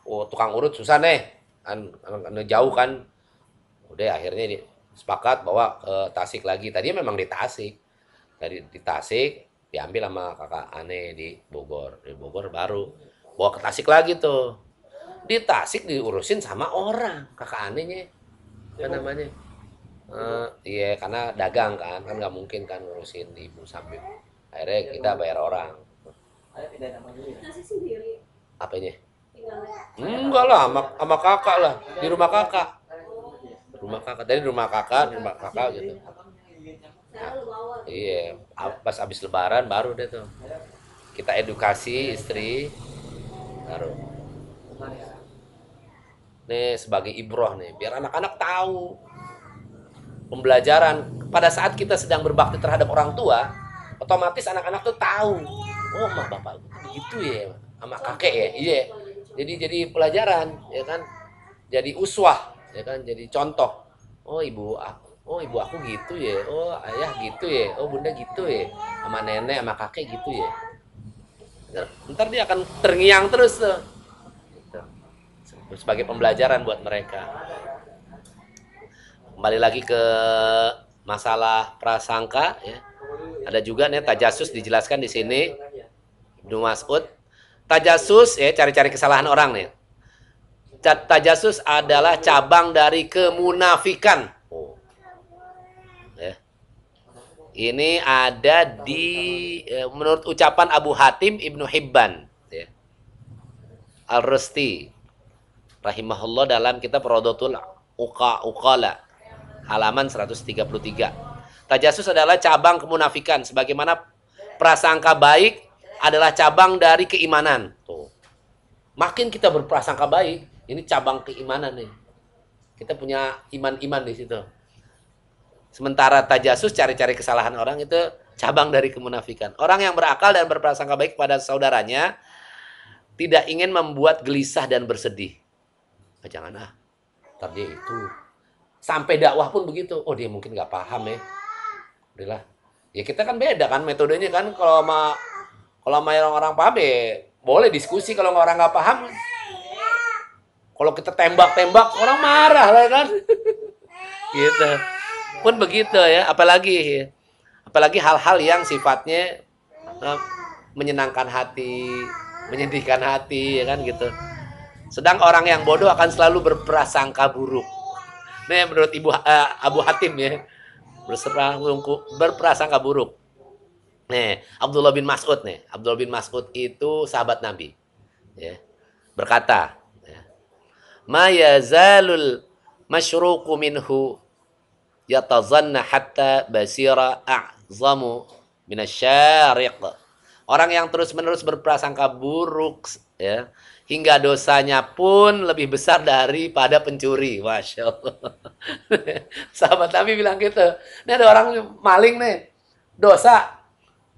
S1: tukang urut susah nih. Kan jauh kan. Udah akhirnya sepakat bawa ke Tasik lagi. Tadinya memang di Tasik. Di Tasik diambil sama kakak aneh di Bogor. Di Bogor baru bawa ke Tasik lagi tuh. Di Tasik diurusin sama orang, kakak anehnya. Apa namanya? Iya, karena dagang kan nggak mungkin kan ngurusin ibu sambil. Akhirnya kita bayar orang.
S3: Tasik sendiri.
S1: Apanya? Enggak lah, sama kakak lah. Di rumah kakak. Dari rumah kakak gitu. Nah, iya, pas habis lebaran baru deh tuh. Kita edukasi istri baru. Nih sebagai ibroh nih, biar anak-anak tahu pembelajaran pada saat kita sedang berbakti terhadap orang tua, otomatis anak-anak tuh tahu, oh mah bapak begitu ya, sama kakek ya, iya. Jadi pelajaran, ya kan, jadi uswah, ya kan, jadi contoh. Oh ibu aku gitu ya, oh ayah gitu ya, oh bunda gitu ya, sama nenek sama kakek gitu ya. Ntar dia akan terngiang terus tuh. Sebagai pembelajaran buat mereka. Kembali lagi ke masalah prasangka ya. Ada juga nih tajasus dijelaskan di sini Ibnu Mas'ud. Tajasus ya cari-cari kesalahan orang nih. Tajasus adalah cabang dari kemunafikan. Ya. Ini ada di menurut ucapan Abu Hatim Ibnu Hibban ya. Al-Rusti rahimahullah dalam kitab Rodotul Uqala halaman 133. Tajasus adalah cabang kemunafikan sebagaimana prasangka baik adalah cabang dari keimanan. Tuh. Makin kita berprasangka baik, ini cabang keimanan nih. Kita punya iman-iman di situ. Sementara tajasus cari-cari kesalahan orang itu cabang dari kemunafikan. Orang yang berakal dan berprasangka baik pada saudaranya tidak ingin membuat gelisah dan bersedih. Jangan Ntar dia itu. Sampai dakwah pun begitu. Oh, dia mungkin nggak paham ya. Udahlah. Ya kita kan beda kan metodenya kan. Kalau sama orang paham ya boleh diskusi. Kalau orang nggak paham, kalau kita tembak-tembak orang marah lah kan. Gitu. Pun begitu ya. Apalagi hal-hal yang sifatnya menyenangkan hati, menyedihkan hati, ya kan gitu. Sedang orang yang bodoh akan selalu berprasangka buruk. Nih menurut Abu Hatim ya, berprasangka buruk. Nih, Abdullah bin Mas'ud nih. Abdullah bin Mas'ud itu sahabat Nabi. Ya. Berkata, ya, "Ma yazalul masyruqu minhu yatazanna hatta basira a'zamu minasyariq." Orang yang terus-menerus berprasangka buruk ya, hingga dosanya pun lebih besar daripada pencuri. Masya Allah. Sahabat Nabi bilang gitu. Ini ada orang maling nih. Dosa.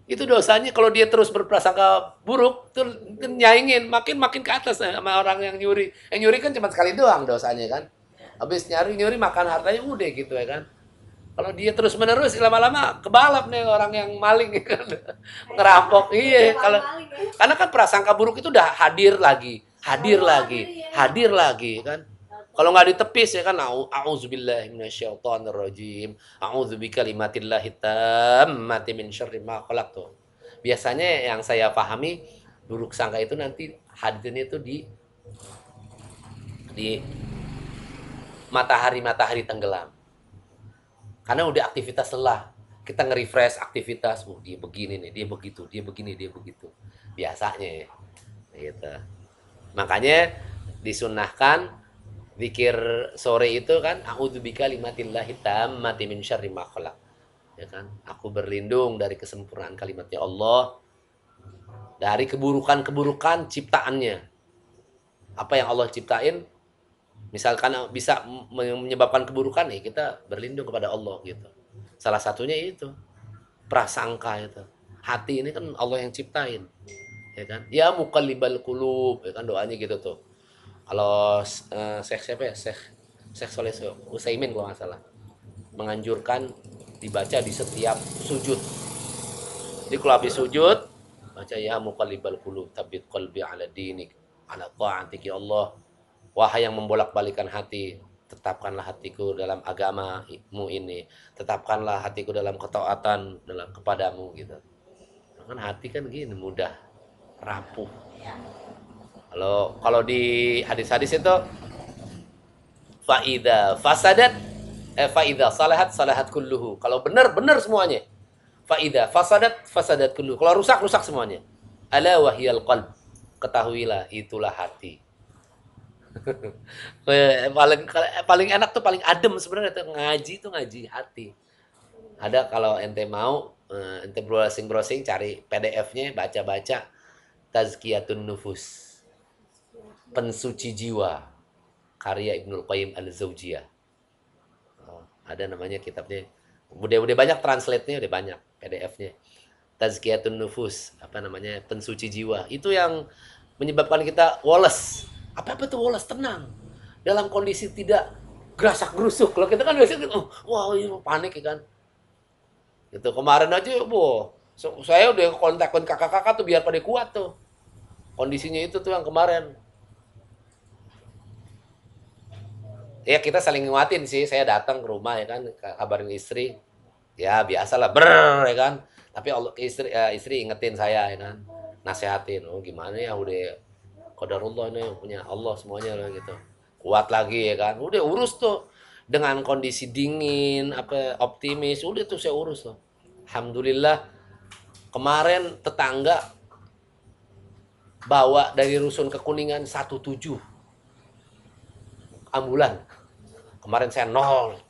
S1: Itu dosanya kalau dia terus berprasangka buruk, tuh nyaingin makin ke atas sama orang yang nyuri. Yang nyuri kan cuma sekali doang dosanya kan. Habis nyuri makan hartanya udah gitu ya kan. Kalau dia terus menerus lama-lama kebalap nih orang yang maling kan. Ngerampok. Iya, karena kan prasangka buruk itu udah hadir lagi kan. Kalau nggak ditepis ya kan, a'udzubillahi minasyaitonirrajim. A'udzubikalimatillahi tammati min syarri ma khalaq tuh. Biasanya yang saya pahami buruk sangka itu nanti hadirnya itu di matahari tenggelam. Karena udah aktivitas lelah. Kita nge-refresh aktivitas. Dia begini nih, dia begitu, dia begini, dia begitu. Biasanya ya. Gitu. Makanya disunahkan zikir sore itu kan, a'udzubika limatillahi tammati min syarri ma khalaq. Ya kan? Aku berlindung dari kesempurnaan kalimatnya Allah, dari keburukan-keburukan ciptaannya. Apa yang Allah ciptain, misalkan bisa menyebabkan keburukan, ya kita berlindung kepada Allah gitu. Salah satunya itu prasangka itu. Hati ini kan Allah yang ciptain. Ya kan? Ya muqallibal qulub, ya kan doanya gitu tuh. Kalau Syekh Shalih Utsaimin kalau nggak salah menganjurkan dibaca di setiap sujud. Jadi kalau habis sujud baca ya muqallibal qulub tsabbit qalbi ala dinik ala ta'atik ya Allah. Wahai yang membolak-balikan hati, tetapkanlah hatiku dalam agamamu ini. Tetapkanlah hatiku dalam ketaatan dalam kepadamu gitu. Kan hati kan gini mudah rapuh. Kalau di hadis-hadis itu faida salahat kulluhu. Kalau benar semuanya. Faida fasadat kulluhu. Kalau rusak semuanya. Ala wahyal qalb. Ketahuilah itulah hati. paling enak tuh paling adem sebenarnya tuh ngaji hati. Ada kalau ente mau ente browsing cari PDF-nya baca Tazkiyatun Nufus, pensuci jiwa, karya Ibnul Qayyim Al-Zaujiyah. Ada namanya kitabnya. Udah banyak translate-nya, udah banyak PDF-nya. Tazkiyatun Nufus, pensuci jiwa. Itu yang menyebabkan kita woles. Apa tuh woles? Tenang. Dalam kondisi tidak gerasak-gerusuk. Kalau kita kan biasanya wah ini panik ya kan. Gitu. Kemarin aja, saya udah kontakkan kakak-kakak tuh biar pada kuat tuh. Kondisinya itu tuh yang kemarin. Ya kita saling nguatin sih. Saya datang ke rumah ya kan, kabarin istri. Ya biasalah ya kan. Tapi istri ingetin saya ya kan. Nasehatin, gimana ya udah qadarullah ini punya Allah semuanya lah gitu. Kuat lagi ya kan. Udah urus tuh dengan kondisi dingin, optimis, udah tuh saya urus tuh. Alhamdulillah kemarin tetangga bawa dari Rusun ke Kuningan 17 ambulan. Kemarin saya 0%.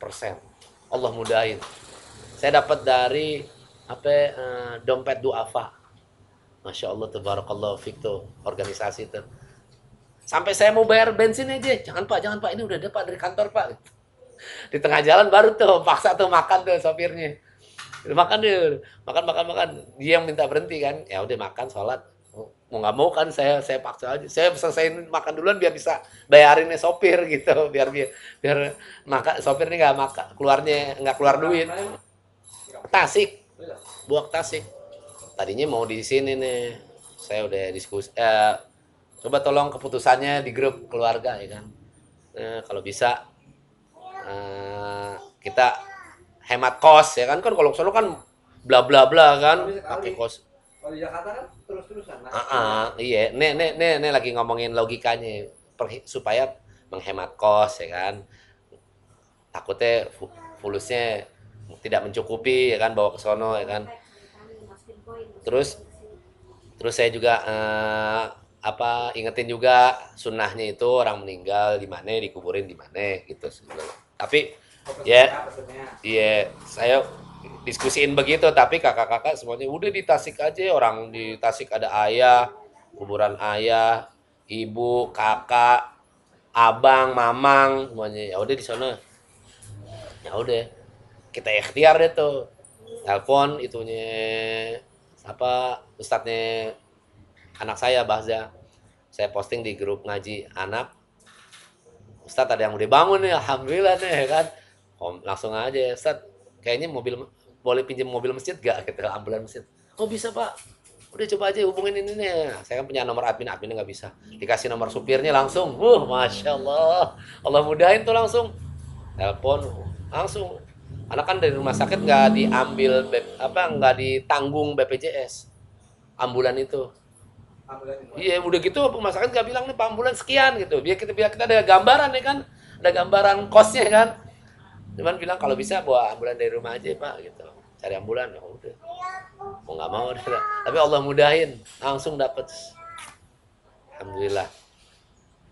S1: Allah mudahin. Saya dapat dari dompet duafa. Masya Allah, tabarakallah fik tuh organisasi tuh. Sampai saya mau bayar bensin aja, jangan pak, ini udah ada pak dari kantor pak. Di tengah jalan baru tuh paksa tuh makan tuh sopirnya. Makan. Dia yang minta berhenti kan, ya udah makan sholat. mau nggak mau kan saya paksa aja. Saya selesaiin makan duluan biar bisa bayarinnya sopir gitu, biar maka sopir ini nggak makan, nggak keluar duit. Tasik, Buak Tasik. Tadinya mau di sini nih. Saya udah diskusi. Coba tolong keputusannya di grup keluarga ya kan. Kalau bisa kita hemat kos ya kan kalau sono kan bla bla bla kan pakai kos.
S2: Kalau di Jakarta kan terus-terusan.
S1: Iya, nih lagi ngomongin logikanya supaya menghemat kos ya kan. Takutnya fulusnya tidak mencukupi ya kan bawa ke sono ya kan. Terus saya juga ingetin juga sunnahnya itu orang meninggal di mana dikuburin di mana gitu. Tapi ya iya saya diskusiin begitu tapi kakak-kakak semuanya udah di Tasik aja, orang di Tasik ada ayah, kuburan ayah, ibu, kakak, abang, mamang semuanya ya udah di sana. Ya udah kita ikhtiar deh tuh. Telepon itunya ustadznya anak saya Bahza. Saya posting di grup ngaji anak. Ustadz ada yang udah bangun nih, alhamdulillah nih kan. Langsung aja, Ustadz kayaknya boleh pinjam mobil masjid gak? Gitu, ambulan masjid. Oh bisa pak, udah coba aja hubungin ini nih. Saya kan punya nomor adminnya nggak bisa. Dikasih nomor supirnya langsung, masya Allah, Allah mudahin tuh langsung. Telepon langsung. Karena kan dari rumah sakit nggak diambil nggak ditanggung BPJS ambulan itu. Iya udah gitu rumah sakit nggak bilang nih pak ambulan sekian gitu. Biar kita ada gambaran ya kan, ada gambaran kosnya kan. Cuman bilang kalau bisa bawa ambulan dari rumah aja pak gitu, cari ambulan ya udah mau nggak mau udah. Tapi Allah mudahin langsung dapet, alhamdulillah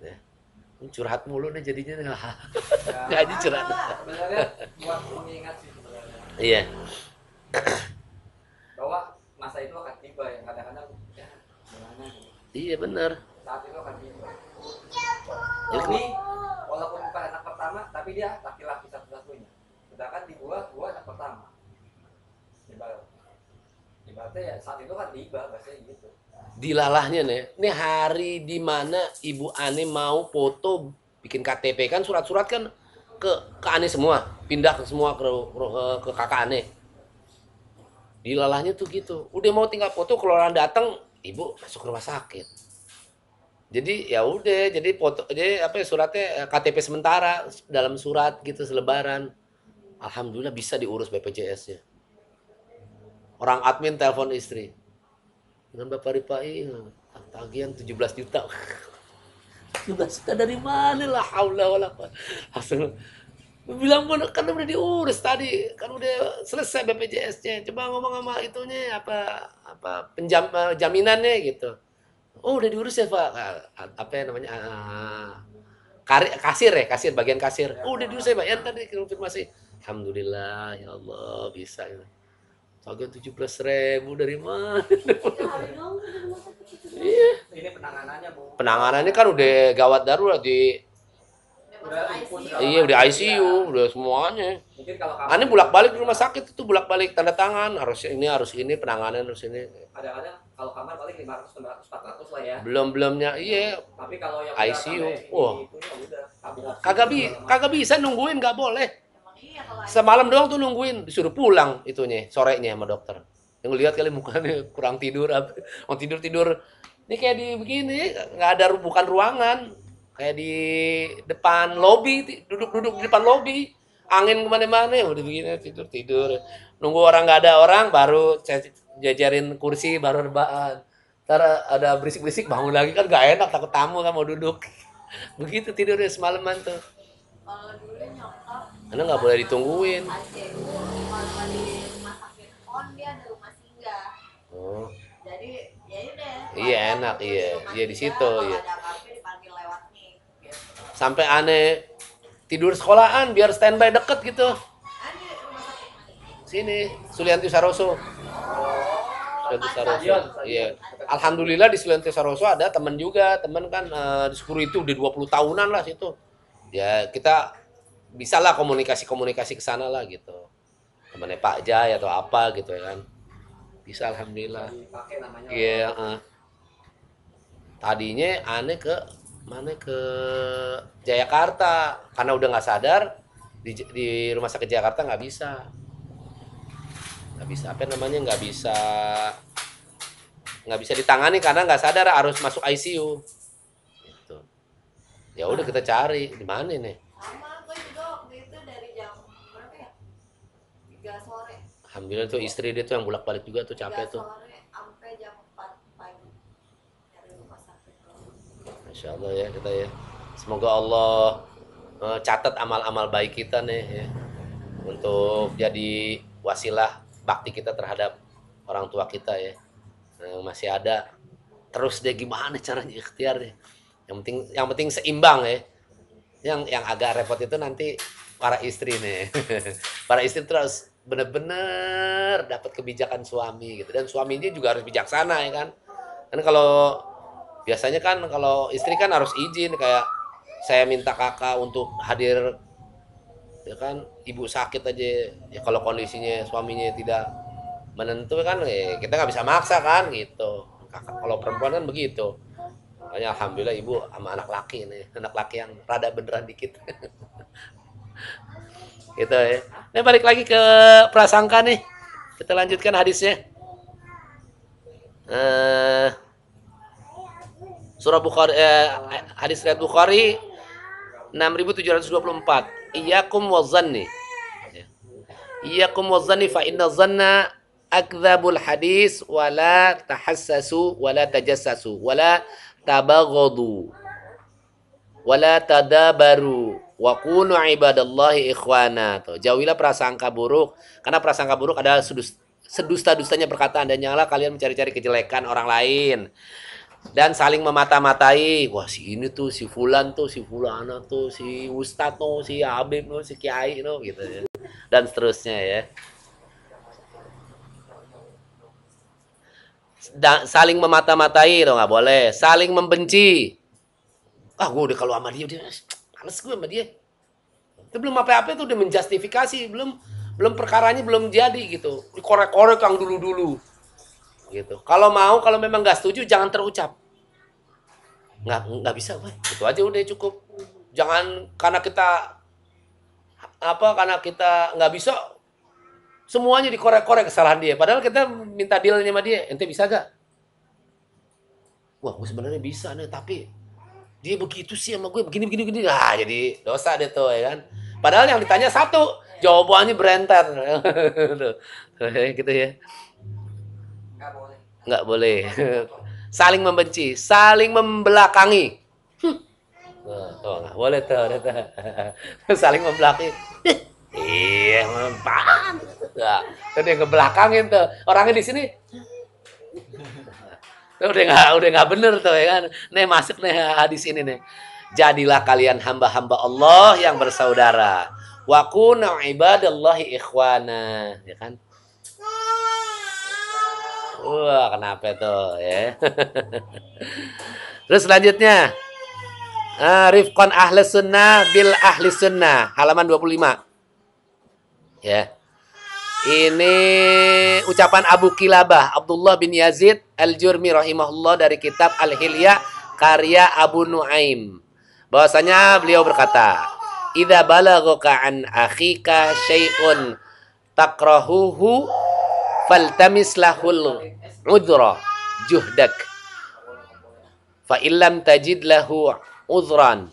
S1: ya. Curhat mulu nih jadinya ngaji curhat
S2: sebenarnya buat mengingat sih sebenarnya
S1: iya
S2: bahwa masa itu akan tiba yang kadang-kadang ya gimana gitu.
S1: iya bener
S2: Saat itu akan tiba.
S1: ya,
S2: Ini walaupun bukan anak pertama tapi dia laki-laki satu-satunya. Sedangkan di gua anak pertama. Ibaratnya ya saat itu kan tiba bahasanya gitu.
S1: dilalahnya nih ini hari dimana Ibu Ane mau foto bikin KTP kan surat-surat kan ke Ane semua pindah ke semua ke kakak Ane. Dilalahnya tuh gitu udah mau tinggal foto kalau orang datang ibu masuk rumah sakit. Jadi ya udah jadi foto jadi suratnya KTP sementara dalam surat gitu selebaran. Alhamdulillah bisa diurus BPJS-nya. Orang admin telepon istri. Dengan Bapak Ripai tagihan 17 juta. 17 juta dari mana lah haula wala quwata. Langsung bilang pun kan udah diurus tadi, kan udah selesai BPJS-nya. Coba ngomong sama itunya jaminannya gitu. Oh, udah diurus ya, Pak. Apa namanya? Kasir bagian kasir. Oh, udah diurus ya, Pak. Ya tadi konfirmasi. Alhamdulillah, ya Allah bisa. Tagihan 17.000 dari mana? Iya.
S2: Ini penanganannya Bu.
S1: Penanganannya kan udah gawat darurat udah ICU, udah semuanya.
S2: Mungkin kalau
S1: Ane bolak-balik di rumah sakit itu bolak-balik tanda tangan, harus ini penanganan harus ini.
S2: kadang-kadang kalau kamar paling 500, 900, 400 lah ya.
S1: Belumnya iya.
S2: Tapi kalau yang
S1: ICU,
S2: wah,
S1: kagak bisa nungguin, nggak boleh. Semalam doang tuh nungguin, disuruh pulang itunya sorenya sama dokter. Yang lihat kali mukanya kurang tidur, mau tidur. Ini kayak di begini, nggak ada bukan ruangan, kayak di depan lobi, duduk di depan lobi, angin kemana-mana, udah begini tidur. Nunggu orang nggak ada orang, baru saya jajarin kursi, baru rebaan. Ntar ada berisik-berisik bangun lagi kan nggak enak, takut tamu kan mau duduk. Begitu tidurnya semalaman tuh.
S3: Kalau dulu nyokap
S1: Karena nggak boleh ditungguin.
S3: ACU kalau di rumah sakit PON dia ada rumah singgah.
S1: Oh.
S3: Jadi ya udah.
S1: Iya enak, iya. Iya di situ,
S3: kalau
S1: iya.
S3: ada apa-apa dipanggil lewat nih. Gitu.
S1: Sampai aneh tidur sekolahan biar standby deket gitu.
S3: Ada rumah sakit mana?
S1: Sini, Sulianti Saroso. Sulianti Saroso. Iya. Alhamdulillah di Sulianti Saroso ada teman juga, teman kan di Sepuru itu udah 20 tahunan lah situ. Ya kita bisa lah komunikasi ke sana lah gitu. Temannya Pak Jai atau apa gitu ya kan. Bisa alhamdulillah.
S2: dipakai namanya.
S1: Iya, Tadinya aneh ke mana ke Jayakarta karena udah nggak sadar di rumah sakit Jakarta nggak bisa apa namanya nggak bisa ditangani karena nggak sadar harus masuk ICU gitu. Ya udah kita cari di mana nih.
S3: Sama gue juga waktu itu dari jam berapa ya? 3 sore.
S1: Alhamdulillah tuh istri dia tuh yang bolak-balik juga tuh
S3: 3
S1: capek tuh.
S3: sore sampai jam 4 pagi dari rumah sakit.
S1: Masya Allah ya kita ya. Semoga Allah catat amal-amal baik kita nih ya. Untuk jadi wasilah bakti kita terhadap orang tua kita ya. Yang masih ada. Terus deh gimana caranya ikhtiar deh. Yang penting seimbang ya. Yang agak repot itu nanti para istri nih. Para istri terus benar-benar dapat kebijakan suami gitu, dan suaminya juga harus bijaksana ya kan. Kan kalau biasanya kan kalau istri kan harus izin, kayak saya minta kakak untuk hadir ya kan, ibu sakit aja ya, kalau kondisinya suaminya tidak menentu kan ya kita nggak bisa maksa kan gitu. Kakak kalau perempuan kan begitu. Makanya alhamdulillah ibu sama anak laki nih, anak laki yang rada beneran dikit. Gitu ya. Nah, balik lagi ke prasangka nih. Kita lanjutkan hadisnya. Surah Bukhari, hadis riwayat Bukhari 6724. Iyyakum wazanni. Iyyakum wazanni fa inna zanna akdzabul hadis wala tahassasu wala tajassasu wala tabaghadu wala tadabaru wa kunu ibadallahi ikhwana. Tuh, jauhilah prasangka buruk, karena prasangka buruk adalah sedusta-dustanya perkataan, dan janganlah kalian mencari-cari kejelekan orang lain dan saling memata-matai. Wah, si ini tuh, si fulan tuh, si fulana tuh, si ustadz tuh, si habib tuh, si kiai tuh gitu ya. Dan seterusnya ya. Saling memata-matai tuh nggak boleh, saling membenci. Gue udah kalau sama dia males gue sama dia. Itu belum apa-apa, itu udah menjustifikasi, belum perkaranya belum jadi gitu. Dikorek-korek yang dulu-dulu. Gitu. Kalau memang nggak setuju jangan terucap. Nggak bisa, weh. Itu aja udah cukup. Jangan karena kita nggak bisa semuanya dikorek-korek kesalahan dia. Padahal kita minta dealnya sama dia, ente bisa gak? Wah, gue sebenarnya bisa nih, tapi dia begitu sih sama gue, begini. Jadi dosa deh tuh ya kan. Padahal yang ditanya satu, jawabannya berentet. Gitu ya. Nggak boleh. Saling membenci, saling membelakangi. Tuh, nggak boleh tuh. Saling membelakangi. Iya, apaan? Tuh dia ngebelakangin tuh. Orangnya di sini. Udah nggak bener tuh ya kan. Nih masuk nih hadis ini nih. Jadilah kalian hamba-hamba Allah yang bersaudara. Wa kunu ibadallahi ikhwana, ya kan? Wah, kenapa tuh ya? Terus selanjutnya. Rifqan ahli sunnah bil ahli sunnah, halaman 25. Ya. Ini ucapan Abu Kilabah Abdullah bin Yazid Al-Jurmi rahimahullah dari kitab Al-Hilya karya Abu Nuaim. Bahwasanya beliau berkata, "Idza balaghaka an akhika syai'un takrahuhu faltamis lahul udra juhdak. Fa illam tajid lahu udhran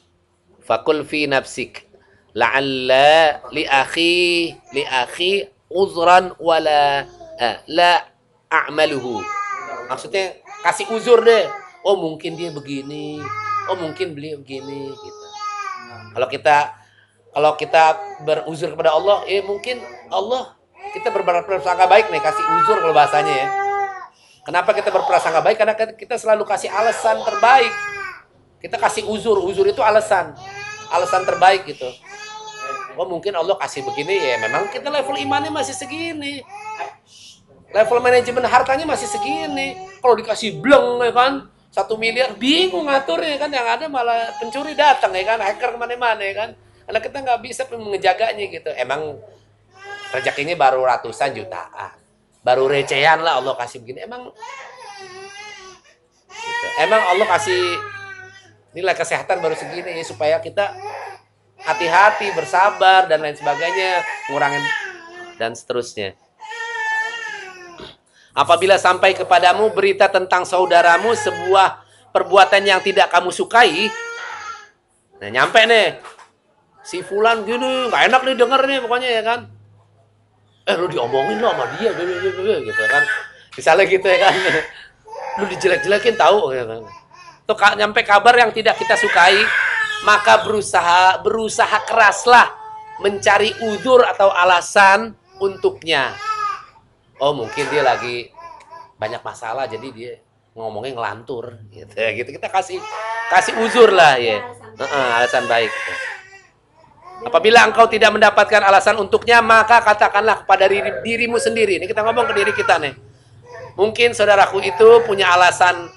S1: fakul fi nafsik la'alla li akhi uzran wala la a'maluhu." Maksudnya kasih uzur deh. Oh, mungkin dia begini. Oh, mungkin beliau begini gitu. Kalau kita beruzur kepada Allah, mungkin Allah, kita berprasangka baik nih, kasih uzur kalau bahasanya ya. Kenapa kita berprasangka baik? Karena kita selalu kasih alasan terbaik. Kita kasih uzur itu alasan terbaik gitu. Oh, mungkin Allah kasih begini ya, memang kita level imannya masih segini. Level manajemen hartanya masih segini. Kalau dikasih bleng ya kan, 1 miliar bingung ngaturnya kan, yang ada malah pencuri datang ya kan, hacker kemana-mana ya kan. Karena kita nggak bisa ngejaganya gitu. Emang rezekinya baru ratusan jutaan, baru recehan lah Allah kasih begini. Emang gitu. Emang Allah kasih nilai kesehatan baru segini supaya kita hati-hati, bersabar dan lain sebagainya, ngurangin dan seterusnya. Apabila sampai kepadamu berita tentang saudaramu sebuah perbuatan yang tidak kamu sukai, nah nyampe nih, si fulan gini, nggak enak nih denger nih pokoknya ya kan. Lu diomongin lo sama dia, gitu kan. Misalnya gitu ya kan. Lu dijelek-jelekin tahu ya kan. Tuh nyampe kabar yang tidak kita sukai, maka berusaha keraslah mencari udzur atau alasan untuknya. Oh mungkin dia lagi banyak masalah jadi dia ngomongnya ngelantur gitu ya gitu. Kita kasih uzur lah ya. Alasan baik. Apabila engkau tidak mendapatkan alasan untuknya, maka katakanlah kepada dirimu sendiri. Ini kita ngomong ke diri kita nih. Mungkin saudaraku itu punya alasan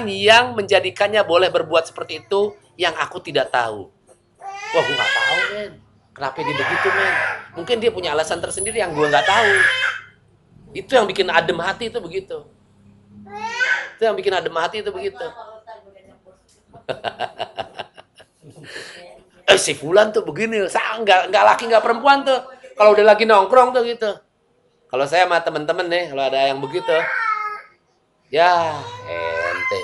S1: yang menjadikannya boleh berbuat seperti itu yang aku tidak tahu. Wah, gue nggak tahu, men. Kenapa dia begitu, men? Mungkin dia punya alasan tersendiri yang gue nggak tahu. Itu yang bikin adem hati itu begitu. Itu yang bikin adem hati itu begitu. Si fulan tuh begini, nggak laki nggak perempuan tuh. Kalau udah lagi nongkrong tuh gitu. Kalau saya sama temen-temen nih, kalau ada yang begitu, ya ente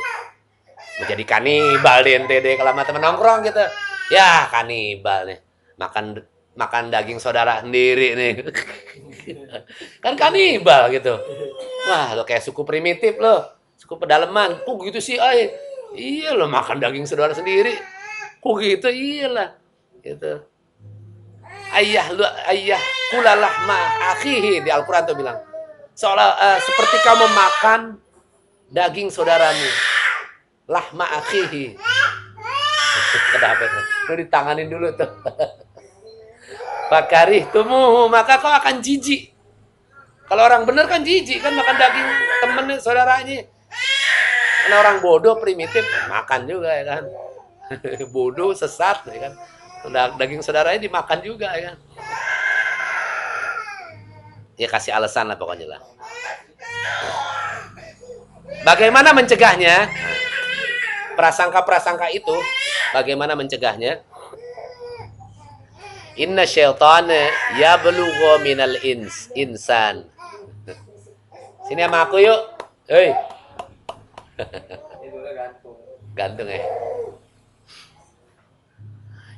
S1: mau jadi kanibal deh ente deh kalau sama temen nongkrong gitu. Ya kanibal nih, makan daging saudara sendiri nih. Kan kanibal gitu. Wah, lo kayak suku primitif lo, suku pedalaman. Kok gitu sih, ay? Iya lo makan daging saudara sendiri. Kok gitu, iyalah. Gitu. Ayah kulalah ma akhihi di Al-Qur'an tuh bilang. Seolah seperti kamu makan daging saudaramu. Lahma akhihi. Kenapa? Lu ditanganin dulu tuh. Bakarih tumuhu, maka kau akan jijik. Kalau orang bener kan jijik kan makan daging temennya, saudaranya. Karena orang bodoh primitif makan juga ya kan. Bodoh sesat ya kan. Daging saudaranya dimakan juga ya kan. Ya kasih alasan lah pokoknya lah. Bagaimana mencegahnya? Prasangka-prasangka itu bagaimana mencegahnya? Inna syaitana yablughu minal insan. Sini sama aku yuk. Hei. Gantung ya.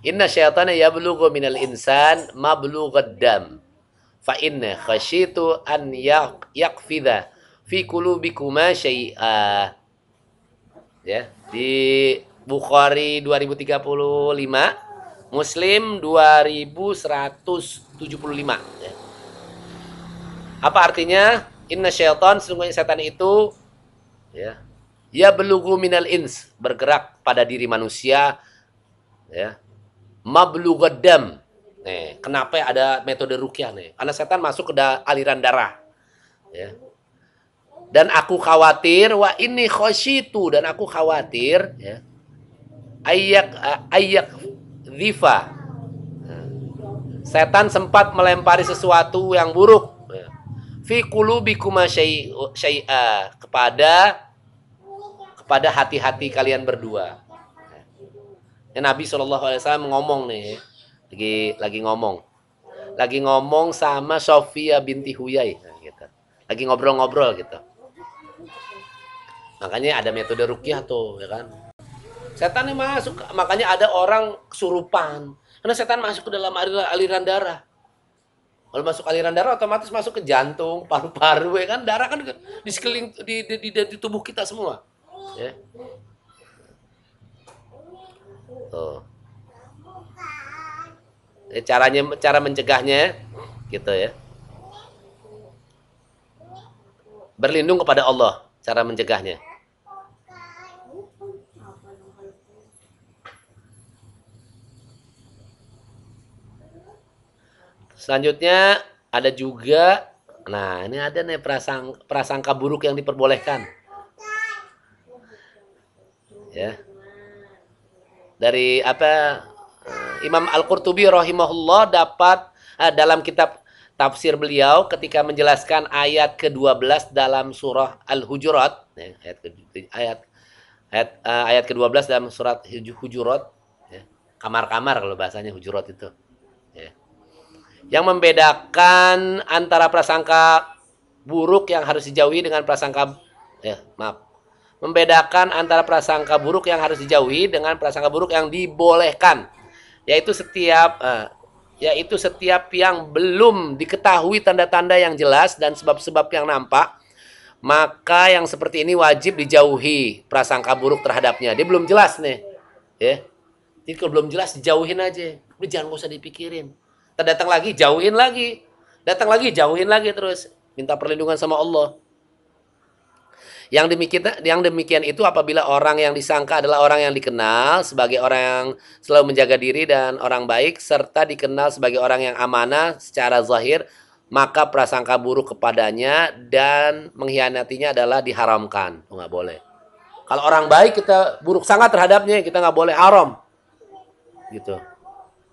S1: Inna syaitana yablughu minal insan mablughad dam. Fa inna khasyitu an yakfidha fi qulubikuma syai'a. Ya, di Bukhari 2035, Muslim 2175 ya. Apa artinya? Inna syaitan, sesungguhnya setan itu ya belughu minal ins, bergerak pada diri manusia ya. Mablughad dam. Nih, kenapa ada metode ruqyah nih? Karena setan masuk ke aliran darah. Ya. Dan aku khawatir ini khasyitu, dan aku khawatir ya. Ayak Zifa. Setan sempat melempari sesuatu yang buruk. Fi qulubikuma syai'a, kepada hati-hati kalian berdua. Ya, Nabi SAW ngomong nih, lagi ngomong sama Sofia binti Huyai, gitu. Lagi ngobrol-ngobrol gitu. Makanya ada metode ruqyah tuh, ya kan? Setan yang masuk, makanya ada orang kesurupan. Karena setan masuk ke dalam aliran darah. Kalau masuk aliran darah otomatis masuk ke jantung, paru-paru, ya kan? Darah kan di sekeliling di tubuh kita semua. Ya. Tuh. Ya, cara mencegahnya gitu ya. Berlindung kepada Allah, cara mencegahnya. Selanjutnya ada juga, nah ini ada nih prasangka buruk yang diperbolehkan. Ya. Dari Imam Al-Qurtubi rahimahullah dapat dalam kitab tafsir beliau ketika menjelaskan ayat ke-12 dalam surah Al-Hujurat, ya, ayat Ayat ke-12 dalam surat Hujurat, ya. Kamar-kamar kalau bahasanya Hujurat itu, ya. Yang membedakan antara prasangka buruk yang harus dijauhi dengan prasangka membedakan antara prasangka buruk yang harus dijauhi dengan prasangka buruk yang dibolehkan, yaitu setiap yang belum diketahui tanda-tanda yang jelas dan sebab-sebab yang nampak, maka yang seperti ini wajib dijauhi prasangka buruk terhadapnya. Dia belum jelas nih, ya. Jadi kalau belum jelas dijauhin aja, udah jangan usah dipikirin. Datang lagi jauhin lagi, datang lagi jauhin lagi, terus minta perlindungan sama Allah. Yang demikian itu apabila orang yang disangka adalah orang yang dikenal sebagai orang yang selalu menjaga diri dan orang baik, serta dikenal sebagai orang yang amanah secara zahir, maka prasangka buruk kepadanya dan mengkhianatinya adalah diharamkan. Nggak boleh. Kalau orang baik kita buruk sangat terhadapnya, kita nggak boleh, haram. Gitu.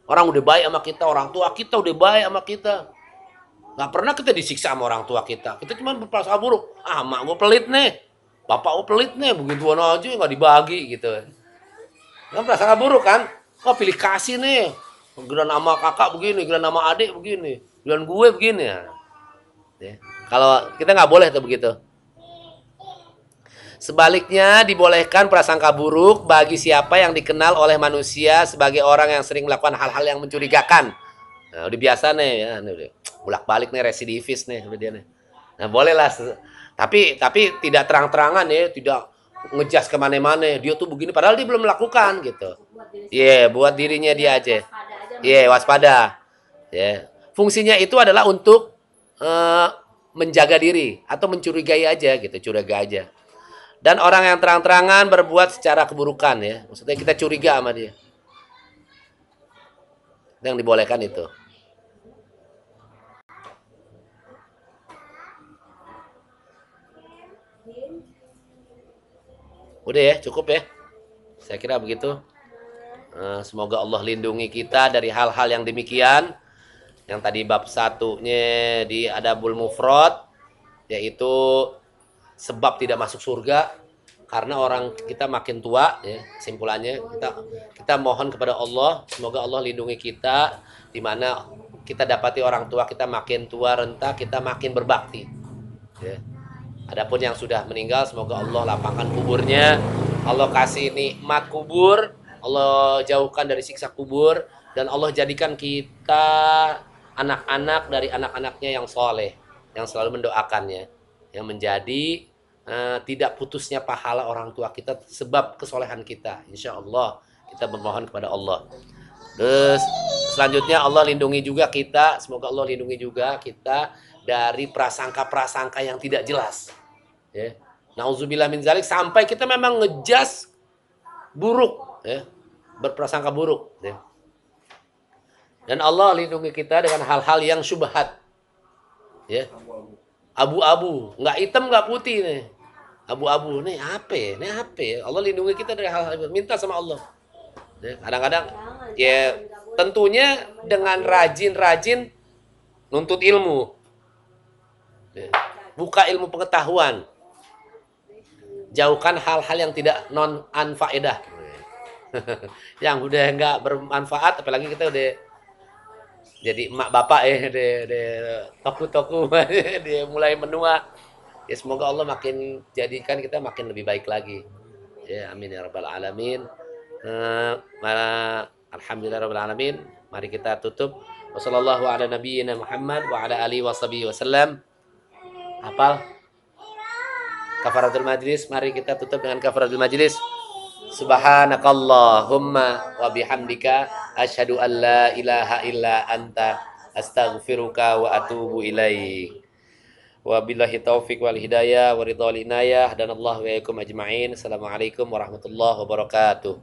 S1: Orang udah baik sama kita, orang tua kita udah baik sama kita. Nggak pernah kita disiksa sama orang tua kita. Kita cuma berprasangka buruk. Mak gue pelit nih. Bapak gue pelit nih. Begituan aja nggak dibagi gitu. Kan prasangka buruk kan. Oh pilih kasih nih. Giliran nama kakak begini, giliran nama adik begini, giliran gue begini. Ya. Kalau kita nggak boleh tuh begitu. Sebaliknya dibolehkan prasangka buruk bagi siapa yang dikenal oleh manusia sebagai orang yang sering melakukan hal-hal yang mencurigakan. Nah, udah biasa nih ya, udah bolak-balik nih, residivis nih dia nih. Nah, bolehlah. Tapi tidak terang-terangan ya, tidak ngejas kemana-mana. Dia tuh begini padahal dia belum melakukan gitu. Iya, buat dirinya dia aja. Iya, waspada. Ya. Fungsinya itu adalah untuk menjaga diri atau mencurigai aja gitu, curiga aja. Dan orang yang terang-terangan berbuat secara keburukan ya. Maksudnya kita curiga sama dia. Yang dibolehkan itu. Udah ya, cukup ya. Saya kira begitu. Semoga Allah lindungi kita dari hal-hal yang demikian. Yang tadi bab 1-nya di Adabul Mufrad, yaitu sebab tidak masuk surga karena orang kita makin tua ya. Kesimpulannya kita mohon kepada Allah, semoga Allah lindungi kita di mana kita dapati orang tua kita makin tua renta, kita makin berbakti ya. Adapun yang sudah meninggal, semoga Allah lapangkan kuburnya, Allah kasih nikmat kubur, Allah jauhkan dari siksa kubur, dan Allah jadikan kita anak-anak dari anak-anaknya yang soleh, yang selalu mendoakannya, yang menjadi tidak putusnya pahala orang tua kita sebab kesolehan kita. Insya Allah kita bermohon kepada Allah. Terus selanjutnya Allah lindungi juga kita, semoga Allah lindungi juga kita dari prasangka-prasangka yang tidak jelas. Ya. Nauzubillah min zalik, sampai kita memang ngejas buruk, ya. Berprasangka buruk. Ya. Dan Allah lindungi kita dengan hal-hal yang syubhat. Ya. Abu-abu, nggak hitam nggak putih nih. Abu-abu nih apa ya? Nih apa ya? Allah lindungi kita dari hal-hal itu. Minta sama Allah. Ya, kadang-kadang ya tentunya dengan rajin-rajin nuntut ilmu. Ya, buka ilmu pengetahuan. Jauhkan hal-hal yang tidak non-anfaedah. Yang udah nggak bermanfaat, apalagi kita udah jadi emak bapak ya, toku-toku dia mulai menua. Ya semoga Allah makin jadikan kita makin lebih baik lagi. Ya amin ya rabbal alamin. Alhamdulillah rabbil alamin. Mari kita tutup. Wassallallahu ala nabiyyina Muhammad wa ala alihi washabihi wasallam. Hafal kafaratul majlis. Mari kita tutup dengan kafaratul majlis. Subhanakallahumma wa bihamdika asyhadu an la ilaha illa anta astaghfiruka wa atubu ilaik. Wabillahi taufik wal hidayah wa ridha wal inayah, dan Allah wa yakum ajma'in. Assalamualaikum warahmatullahi wabarakatuh.